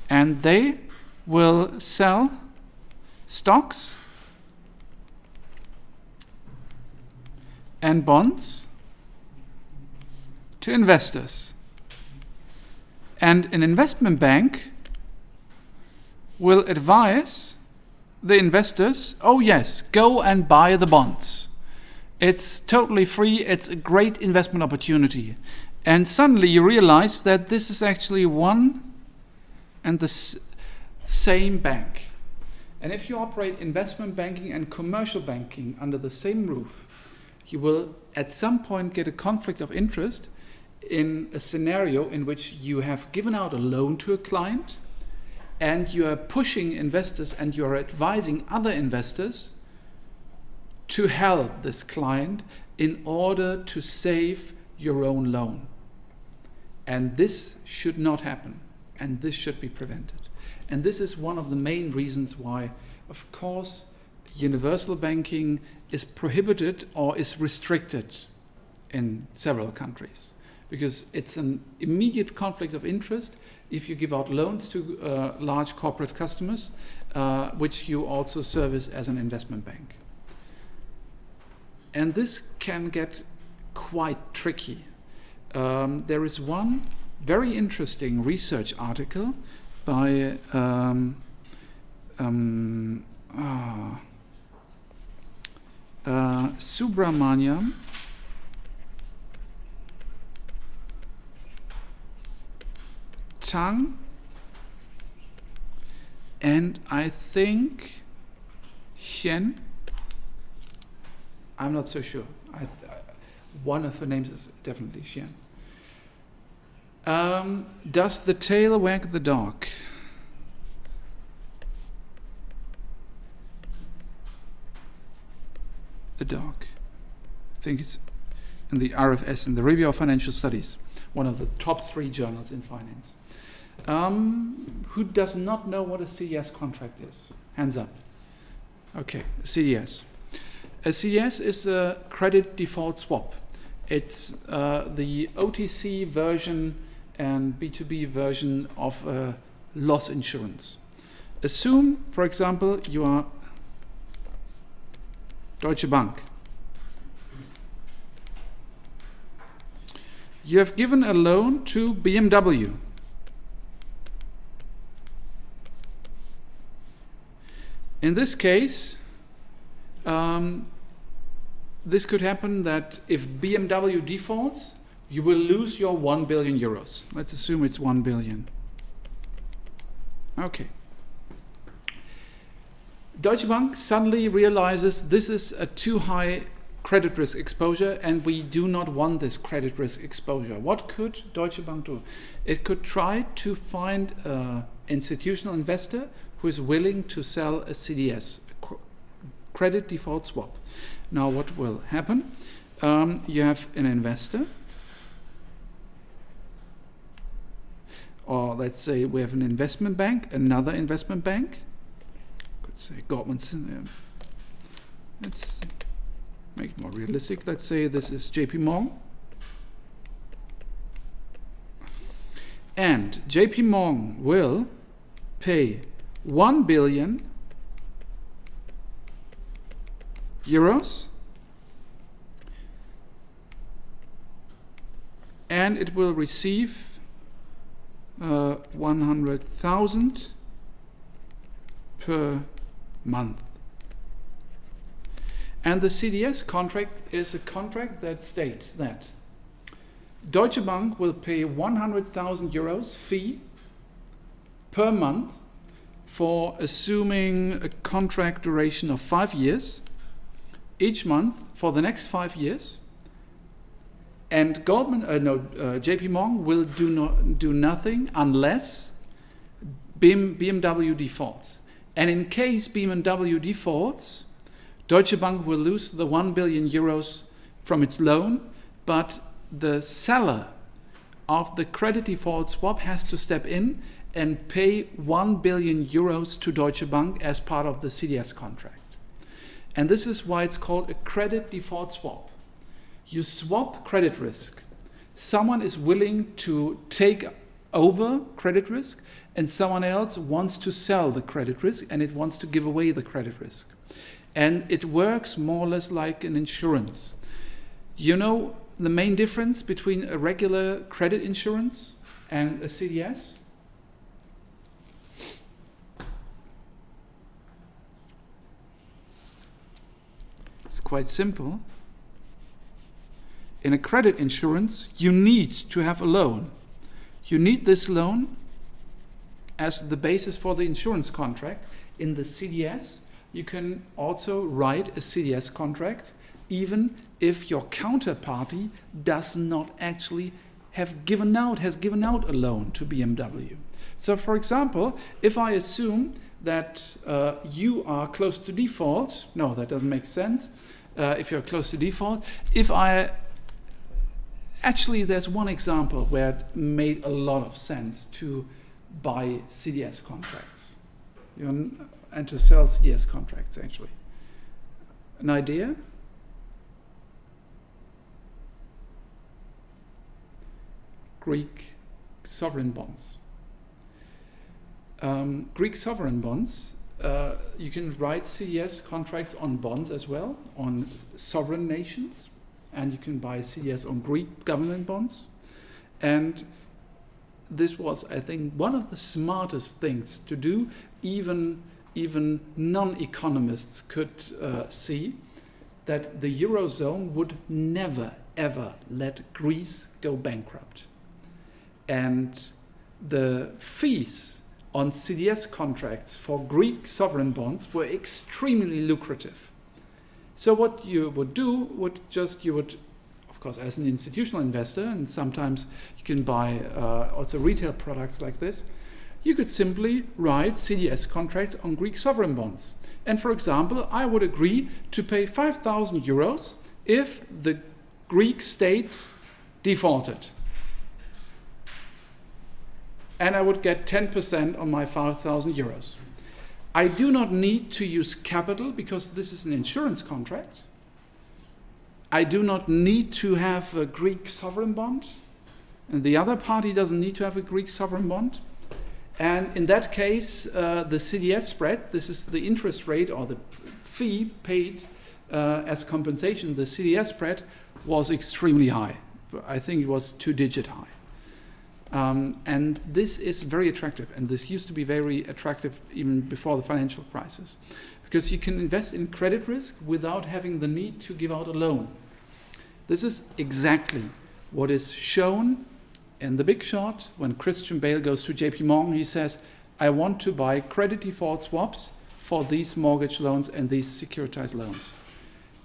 And they will sell stocks and bonds to investors. And an investment bank will advise the investors, oh yes, go and buy the bonds. It's totally free, it's a great investment opportunity. And suddenly you realize that this is actually one and the same bank. And if you operate investment banking and commercial banking under the same roof, you will at some point get a conflict of interest in a scenario in which you have given out a loan to a client and you are pushing investors and you are advising other investors to help this client in order to save your own loan. And this should not happen, and this should be prevented. And this is one of the main reasons why, of course, universal banking is prohibited or is restricted in several countries, because it's an immediate conflict of interest if you give out loans to large corporate customers, which you also service as an investment bank. And this can get quite tricky. There is one very interesting research article by Subramaniam Tang, and I think Xian. I'm not so sure. One of her names is definitely Xian. Does the tail wag the dog? The dog. I think it's in the RFS, in the Review of Financial Studies, one of the top 3 journals in finance. Who does not know what a CDS contract is? Hands up. Okay, a CDS. A CDS is a credit default swap. It's the OTC version and B2B version of loss insurance. Assume, for example, you are Deutsche Bank. You have given a loan to BMW. In this case, this could happen that if BMW defaults, you will lose your 1 billion euros. Let's assume it's 1 billion. Okay. Deutsche Bank suddenly realizes this is a too high credit risk exposure and we do not want this credit risk exposure. What could Deutsche Bank do? It could try to find an institutional investor who is willing to sell a CDS, a credit default swap. Now what will happen? You have an investor, or let's say we have an investment bank, another investment bank, could say Goldman Sachs. Let's make it more realistic. Let's say this is JP Morgan. And JP Morgan will pay 1 billion euros, and it will receive 100,000 per month. And the CDS contract is a contract that states that Deutsche Bank will pay 100,000 euros fee per month for assuming a contract duration of 5 years, each month for the next 5 years, and JP Morgan will do nothing unless BMW defaults. And in case BMW defaults, Deutsche Bank will lose the 1 billion euros from its loan, but the seller of the credit default swap has to step in and pay 1 billion euros to Deutsche Bank as part of the CDS contract. And this is why it's called a credit default swap. You swap credit risk. Someone is willing to take over credit risk, and someone else wants to sell the credit risk, and it wants to give away the credit risk. And it works more or less like an insurance. You know the main difference between a regular credit insurance and a CDS? It's quite simple. In a credit insurance, you need to have a loan. You need this loan as the basis for the insurance contract. In the CDS, you can also write a CDS contract even if your counterparty does not actually has given out a loan to BMW. So for example, if I assume that you are close to default, no, that doesn't make sense. If you're close to default, actually there's one example where it made a lot of sense to buy CDS contracts and to sell CDS contracts actually. An idea? Greek sovereign bonds. Greek sovereign bonds, you can write CDS contracts on bonds as well, on sovereign nations, and you can buy CDS on Greek government bonds. And this was, I think, one of the smartest things to do. Even non-economists could see that the Eurozone would never, ever let Greece go bankrupt. And the fees on CDS contracts for Greek sovereign bonds were extremely lucrative. So what you would do you would, of course, as an institutional investor, and sometimes you can buy also retail products like this, you could simply write CDS contracts on Greek sovereign bonds. And for example, I would agree to pay 5,000 euros if the Greek state defaulted. And I would get 10% on my 5,000 euros. I do not need to use capital because this is an insurance contract. I do not need to have a Greek sovereign bond. And the other party doesn't need to have a Greek sovereign bond. And in that case, the CDS spread, this is the interest rate or the fee paid as compensation, the CDS spread was extremely high. I think it was 2-digit high. And this is very attractive, and this used to be very attractive even before the financial crisis, because you can invest in credit risk without having the need to give out a loan. This is exactly what is shown in The Big Short when Christian Bale goes to JP Morgan. He says, I want to buy credit default swaps for these mortgage loans and these securitized loans.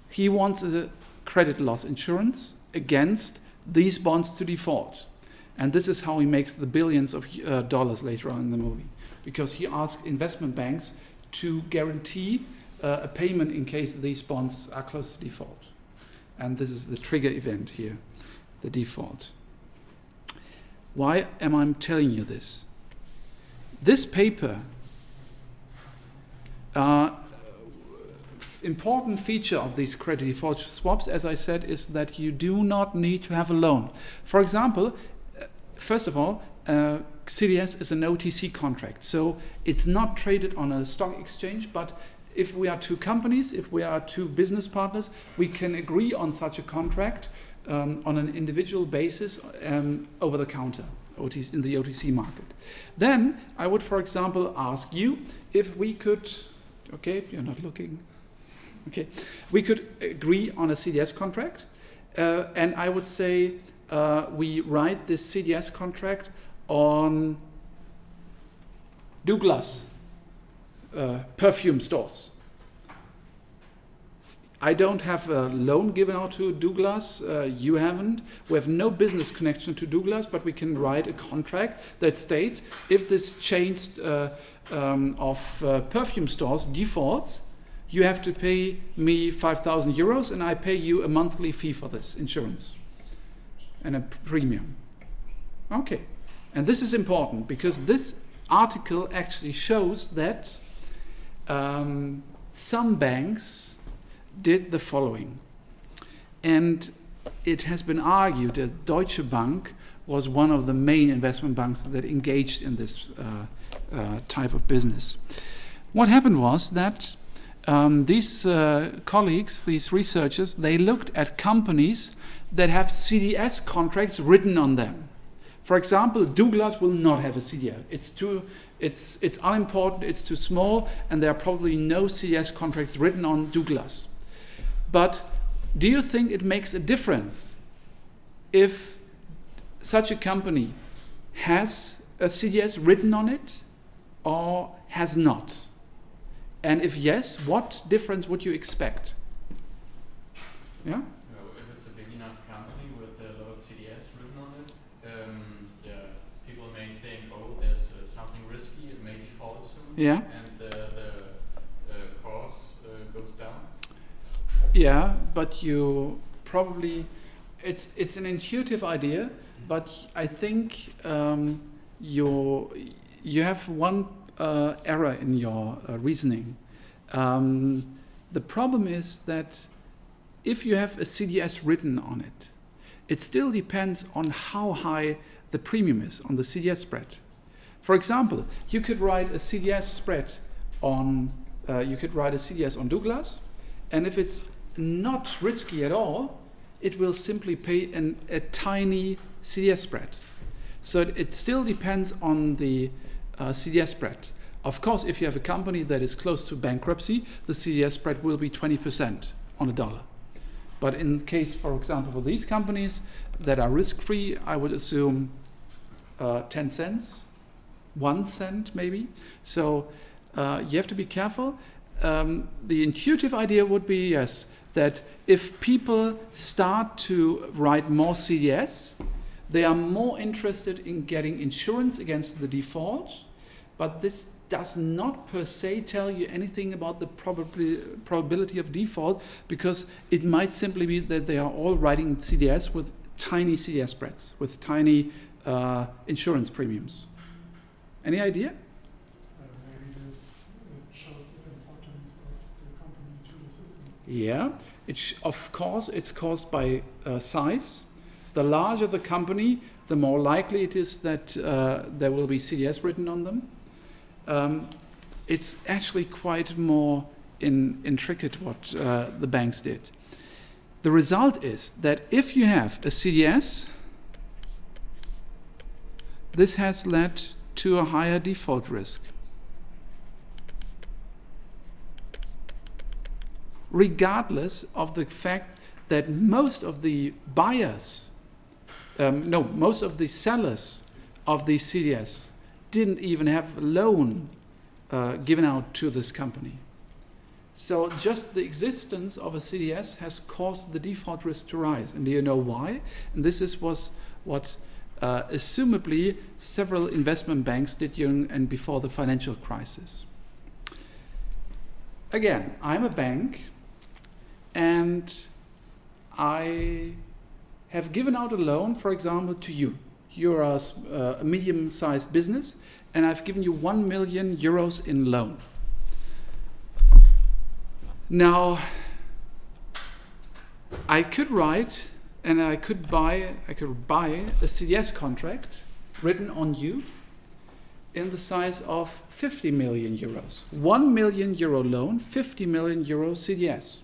He wants a credit loss insurance against these bonds to default. And this is how he makes the billions of dollars later on in the movie, because he asked investment banks to guarantee a payment in case these bonds are close to default. And this is the trigger event here, the default. Why am I telling you this? This paper, important feature of these credit default swaps, as I said, is that you do not need to have a loan. For example, first of all, CDS is an OTC contract, so it's not traded on a stock exchange, but if we are two companies, if we are two business partners, we can agree on such a contract on an individual basis over the counter in the OTC market. Then I would, for example, ask you if we could, okay, you're not looking, okay, we could agree on a CDS contract, and I would say, we write this CDS contract on Douglas perfume stores. I don't have a loan given out to Douglas, you haven't. We have no business connection to Douglas, but we can write a contract that states if this chain of perfume stores defaults, you have to pay me 5,000 euros and I pay you a monthly fee for this insurance. And a premium. Okay, and this is important because this article actually shows that some banks did the following. And it has been argued that Deutsche Bank was one of the main investment banks that engaged in this type of business. What happened was that these colleagues, these researchers, they looked at companies that have CDS contracts written on them. For example, Douglas will not have a CDS. It's unimportant, it's too small, and there are probably no CDS contracts written on Douglas. But do you think it makes a difference if such a company has a CDS written on it or has not? And if yes, what difference would you expect? Yeah?
If it's a big enough company with a lot of CDS written on it, people may think, oh, there's something risky, it may default soon,
Yeah.
and the cost goes down.
Yeah, but you probably, it's an intuitive idea, but I think you have one error in your reasoning. The problem is that if you have a CDS written on it, it still depends on how high the premium is on the CDS spread. For example, you could write a CDS spread on, Douglas, and if it's not risky at all, it will simply pay a tiny CDS spread. So it still depends on the CDS spread. Of course, if you have a company that is close to bankruptcy, the CDS spread will be 20% on a dollar. But in case, for example, for these companies that are risk-free, I would assume 10 cents, 1 cent maybe. So you have to be careful. The intuitive idea would be, yes, that if people start to write more CDS, they are more interested in getting insurance against the default, but this does not per se tell you anything about the probability of default, because it might simply be that they are all writing CDS with tiny CDS spreads, with tiny insurance premiums. Any idea?
Maybe it shows the importance of the company to the system.
Yeah, of course, it's caused by size. The larger the company, the more likely it is that there will be CDS written on them. It's actually quite more intricate what the banks did. The result is that if you have a CDS, this has led to a higher default risk, regardless of the fact that most of the sellers of these CDS didn't even have a loan given out to this company. So just the existence of a CDS has caused the default risk to rise. And do you know why? And this was what assumably several investment banks did during and before the financial crisis. Again, I'm a bank, and I have given out a loan, for example, to you. You're a medium-sized business, and I've given you 1 million euros in loan. Now, I could write and I could buy a CDS contract written on you in the size of 50 million euros. 1 million euro loan, 50 million euro CDS.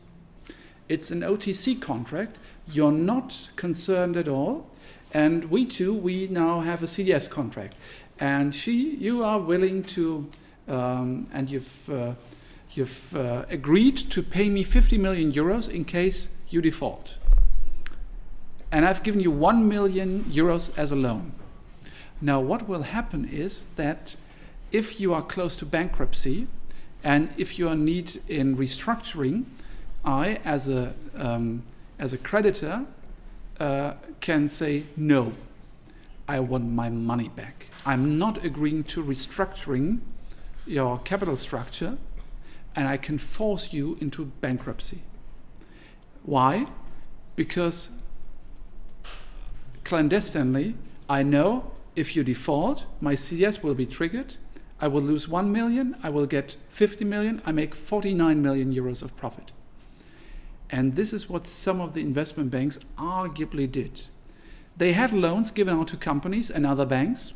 It's an OTC contract. You're not concerned at all. And we now have a CDS contract. And you are willing to, and you've agreed to pay me 50 million euros in case you default. And I've given you 1 million euros as a loan. Now, what will happen is that if you are close to bankruptcy and if you are in need in restructuring, I, as a creditor, can say, no, I want my money back. I'm not agreeing to restructuring your capital structure, and I can force you into bankruptcy. Why? Because clandestinely, I know if you default, my CDS will be triggered. I will lose 1 million, I will get 50 million, I make 49 million euros of profit. And this is what some of the investment banks arguably did. They had loans given out to companies and other banks,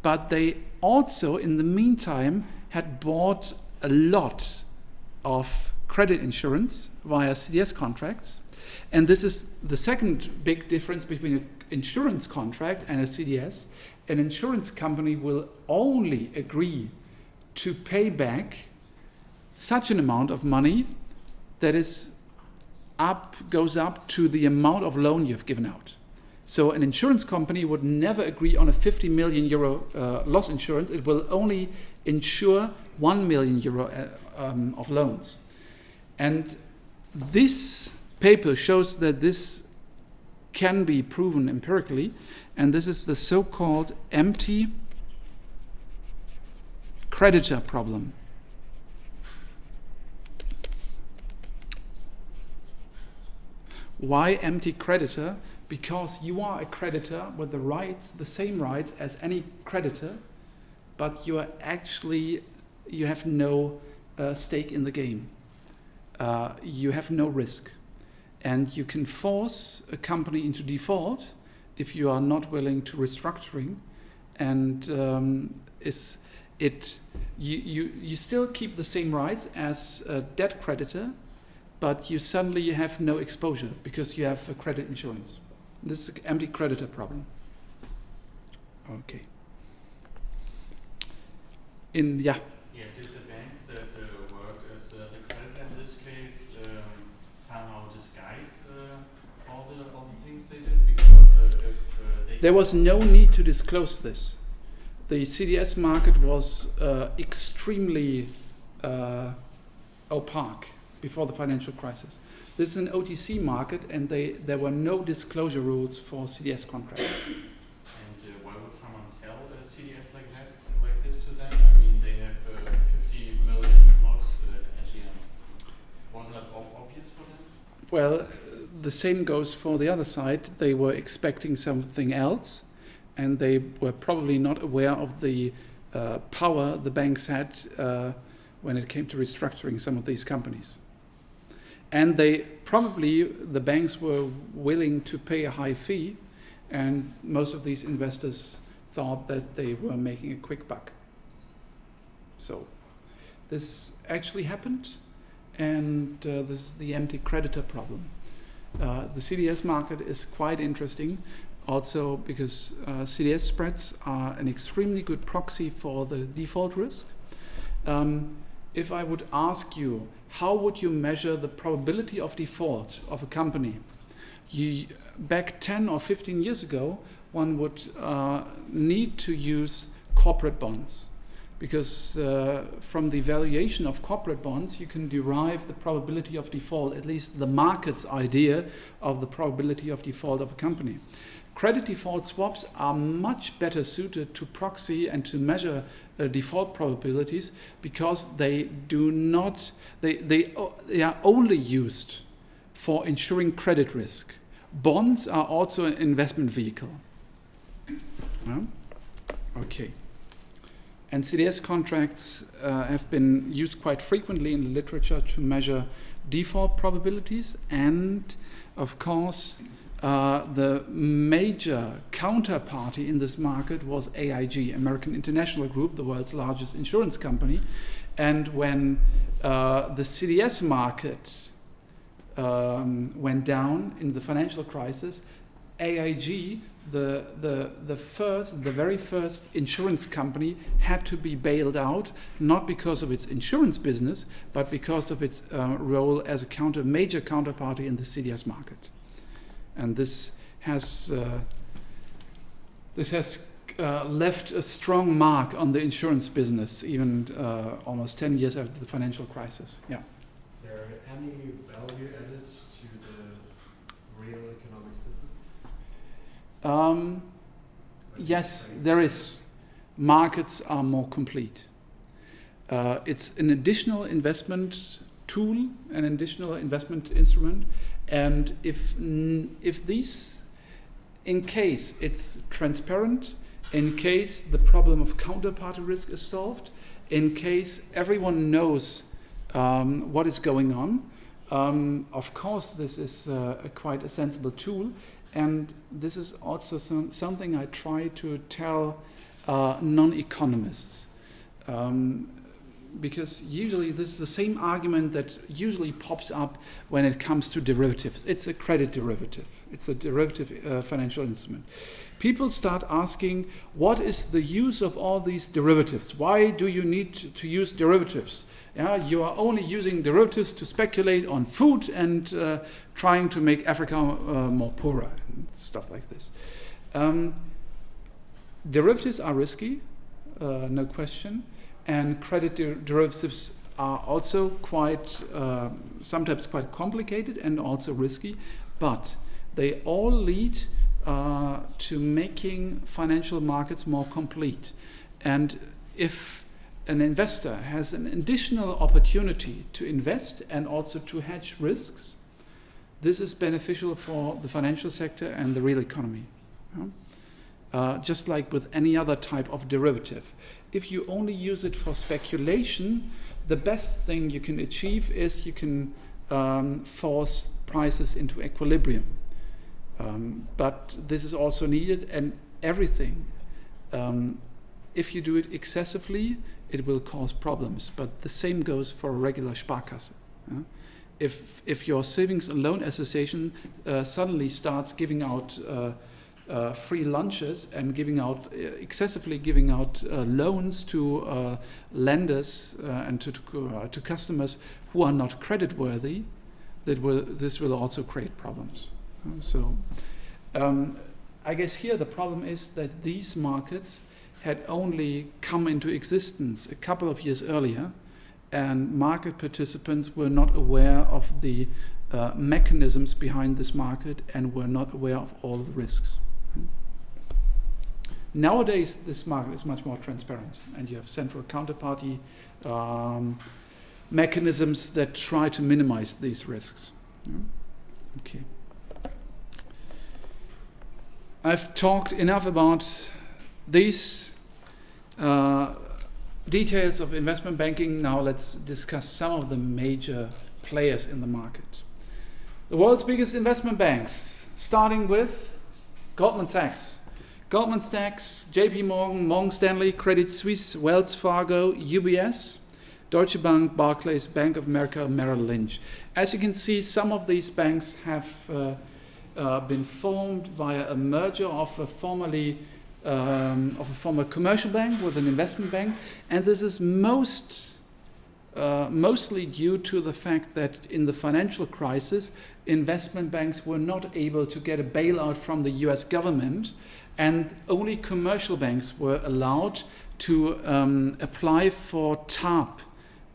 but they also, in the meantime, had bought a lot of credit insurance via CDS contracts. And this is the second big difference between an insurance contract and a CDS. An insurance company will only agree to pay back such an amount of money that goes up to the amount of loan you've given out. So an insurance company would never agree on a 50 million euro loss insurance. It will only insure 1 million euro of loans. And this paper shows that this can be proven empirically, and this is the so-called empty creditor problem. Why empty creditor? Because you are a creditor with the rights, the same rights as any creditor, but you have no stake in the game. You have no risk. And you can force a company into default if you are not willing to restructuring. And you still keep the same rights as a debt creditor, but you suddenly have no exposure because you have a credit insurance. This is an empty creditor problem. Okay.
Yeah, did the banks that work as the creditor in this case somehow disguised all the things they did? Because
there was no need to disclose this. The CDS market was extremely opaque before the financial crisis. This is an OTC market, and there were no disclosure rules for CDS contracts.
And why would someone sell a CDS like this to them? I mean, they have 50 million loss at the end. Wasn't that obvious for them?
Well, the same goes for the other side. They were expecting something else, and they were probably not aware of the power the banks had when it came to restructuring some of these companies. And the banks were willing to pay a high fee, and most of these investors thought that they were making a quick buck. So this actually happened, and this is the empty creditor problem. The CDS market is quite interesting also because CDS spreads are an extremely good proxy for the default risk. If I would ask you, how would you measure the probability of default of a company? Back 10 or 15 years ago, one would need to use corporate bonds, because from the valuation of corporate bonds, you can derive the probability of default, at least the market's idea of the probability of default of a company. Credit default swaps are much better suited to proxy and to measure default probabilities, because they are only used for ensuring credit risk. Bonds are also an investment vehicle. Okay. And CDS contracts have been used quite frequently in the literature to measure default probabilities, and of course the major counterparty in this market was AIG, American International Group, the world's largest insurance company. And when the CDS market went down in the financial crisis, AIG, the very first insurance company, had to be bailed out, not because of its insurance business, but because of its role as a major counterparty in the CDS market. And this has left a strong mark on the insurance business, even almost 10 years after the financial crisis. Yeah.
Is there any value added to the real economic system?
Yes, there is. Markets are more complete. It's an additional investment tool, an additional investment instrument, and if these, in case it's transparent, in case the problem of counterparty risk is solved, in case everyone knows what is going on, of course this is quite a sensible tool. And this is also something I try to tell non-economists, because usually this is the same argument that usually pops up when it comes to derivatives. It's a credit derivative. It's a derivative financial instrument. People start asking, what is the use of all these derivatives? Why do you need to use derivatives? Yeah, you are only using derivatives to speculate on food and trying to make Africa more poorer and stuff like this. Derivatives are risky, no question, and credit derivatives are also quite sometimes quite complicated and also risky, but they all lead to making financial markets more complete. And if an investor has an additional opportunity to invest and also to hedge risks, this is beneficial for the financial sector and the real economy. Just like with any other type of derivative. If you only use it for speculation, the best thing you can achieve is you can force prices into equilibrium. But this is also needed, and everything, if you do it excessively, it will cause problems. But the same goes for a regular Sparkasse. If your savings and loan association suddenly starts giving out free lunches and excessively giving out loans to lenders and to customers who are not creditworthy, this will also create problems. So I guess here the problem is that these markets had only come into existence a couple of years earlier, and market participants were not aware of the mechanisms behind this market and were not aware of all the risks. Nowadays, this market is much more transparent, and you have central counterparty mechanisms that try to minimize these risks. Okay. I've talked enough about these details of investment banking. Now let's discuss some of the major players in the market. The world's biggest investment banks, starting with Goldman Sachs. Goldman Sachs, JP Morgan, Morgan Stanley, Credit Suisse, Wells Fargo, UBS, Deutsche Bank, Barclays, Bank of America, Merrill Lynch. As you can see, some of these banks have been formed via a merger of a former commercial bank with an investment bank, and this is mostly due to the fact that in the financial crisis, investment banks were not able to get a bailout from the US government, and only commercial banks were allowed to apply for TARP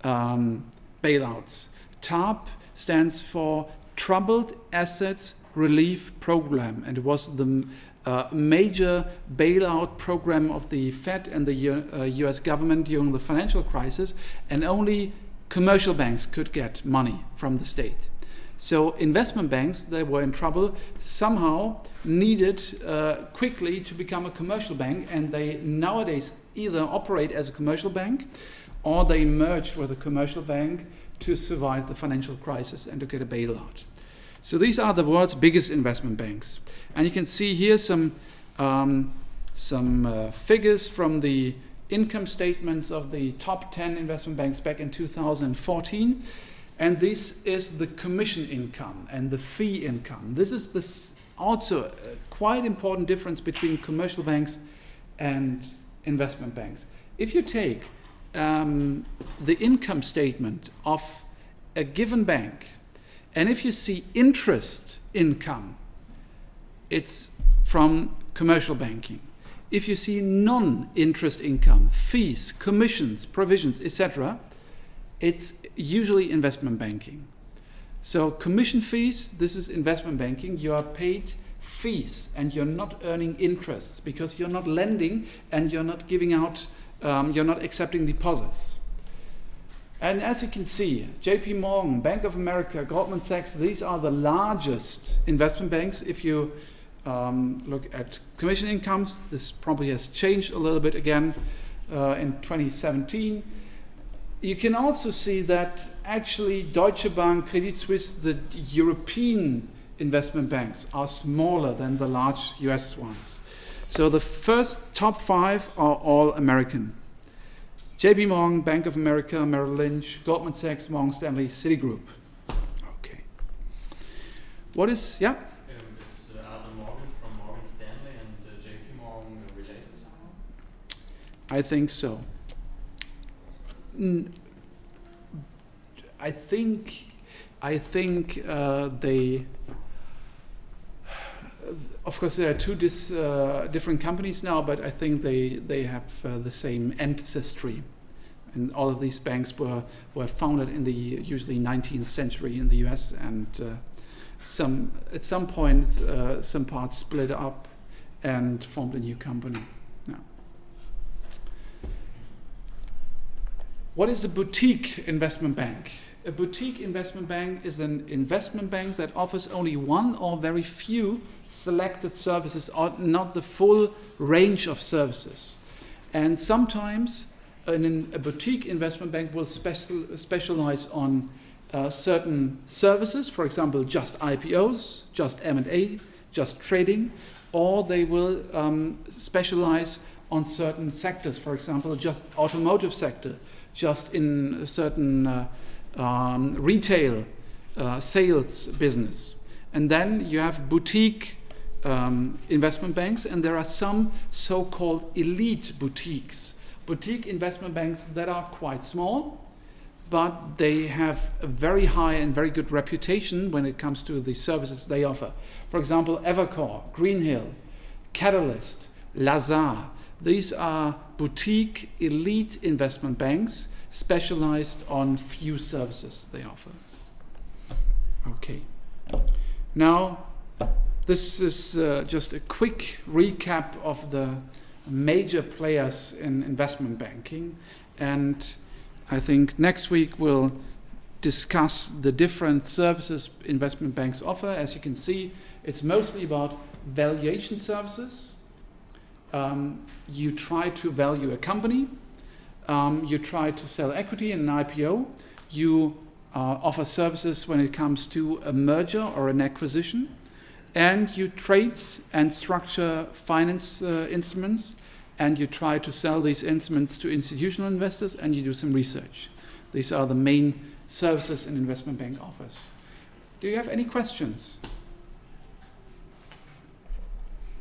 bailouts. TARP stands for Troubled Assets Relief Program, and it was the major bailout program of the Fed and the US government during the financial crisis, and only commercial banks could get money from the state. So investment banks, they were in trouble, somehow needed quickly to become a commercial bank, and they nowadays either operate as a commercial bank or they merged with a commercial bank to survive the financial crisis and to get a bailout. So these are the world's biggest investment banks. And you can see here some figures from the income statements of the top 10 investment banks back in 2014. And this is the commission income and the fee income. This is also a quite important difference between commercial banks and investment banks. If you take the income statement of a given bank, and if you see interest income, it's from commercial banking. If you see non-interest income, fees, commissions, provisions, etc., it's usually investment banking. So commission fees, this is investment banking. You are paid fees and you're not earning interests because you're not lending and you're not giving out, you're not accepting deposits. And as you can see, JP Morgan, Bank of America, Goldman Sachs, these are the largest investment banks. If you look at commission incomes, this probably has changed a little bit again in 2017. You can also see that actually Deutsche Bank, Credit Suisse, the European investment banks are smaller than the large US ones. So the first top 5 are all American. JP Morgan, Bank of America, Merrill Lynch, Goldman Sachs, Morgan Stanley, Citigroup. Okay. What is, yeah?
Are the Morgans from Morgan Stanley and JP Morgan related somehow?
I think so. I think they. Of course, there are two different companies now, but I think they have the same ancestry. And all of these banks were founded in the usually 19th century in the US, and at some point some parts split up and formed a new company. Yeah. What is a boutique investment bank? A boutique investment bank is an investment bank that offers only one or very few selected services, or not the full range of services. And sometimes a boutique investment bank will specialize on certain services, for example, just IPOs, just M&A, just trading, or they will specialize on certain sectors, for example, just automotive sector, just in a certain retail sales business. And then you have boutique investment banks, and there are some so-called elite boutiques. Boutique investment banks that are quite small, but they have a very high and very good reputation when it comes to the services they offer. For example, Evercore, Greenhill, Catalyst, Lazard. These are boutique elite investment banks specialized on few services they offer. Okay. Now, this is just a quick recap of the major players in investment banking, and I think next week we'll discuss the different services investment banks offer. As you can see, it's mostly about valuation services. You try to value a company. You try to sell equity in an IPO. You offer services when it comes to a merger or an acquisition. And you trade and structure finance instruments, and you try to sell these instruments to institutional investors, and you do some research. These are the main services an investment bank offers. Do you have any questions?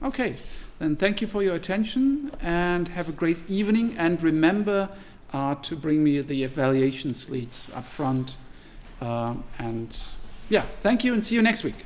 Okay, then thank you for your attention, and have a great evening, and remember to bring me the evaluation leads up front. And yeah, thank you, and see you next week.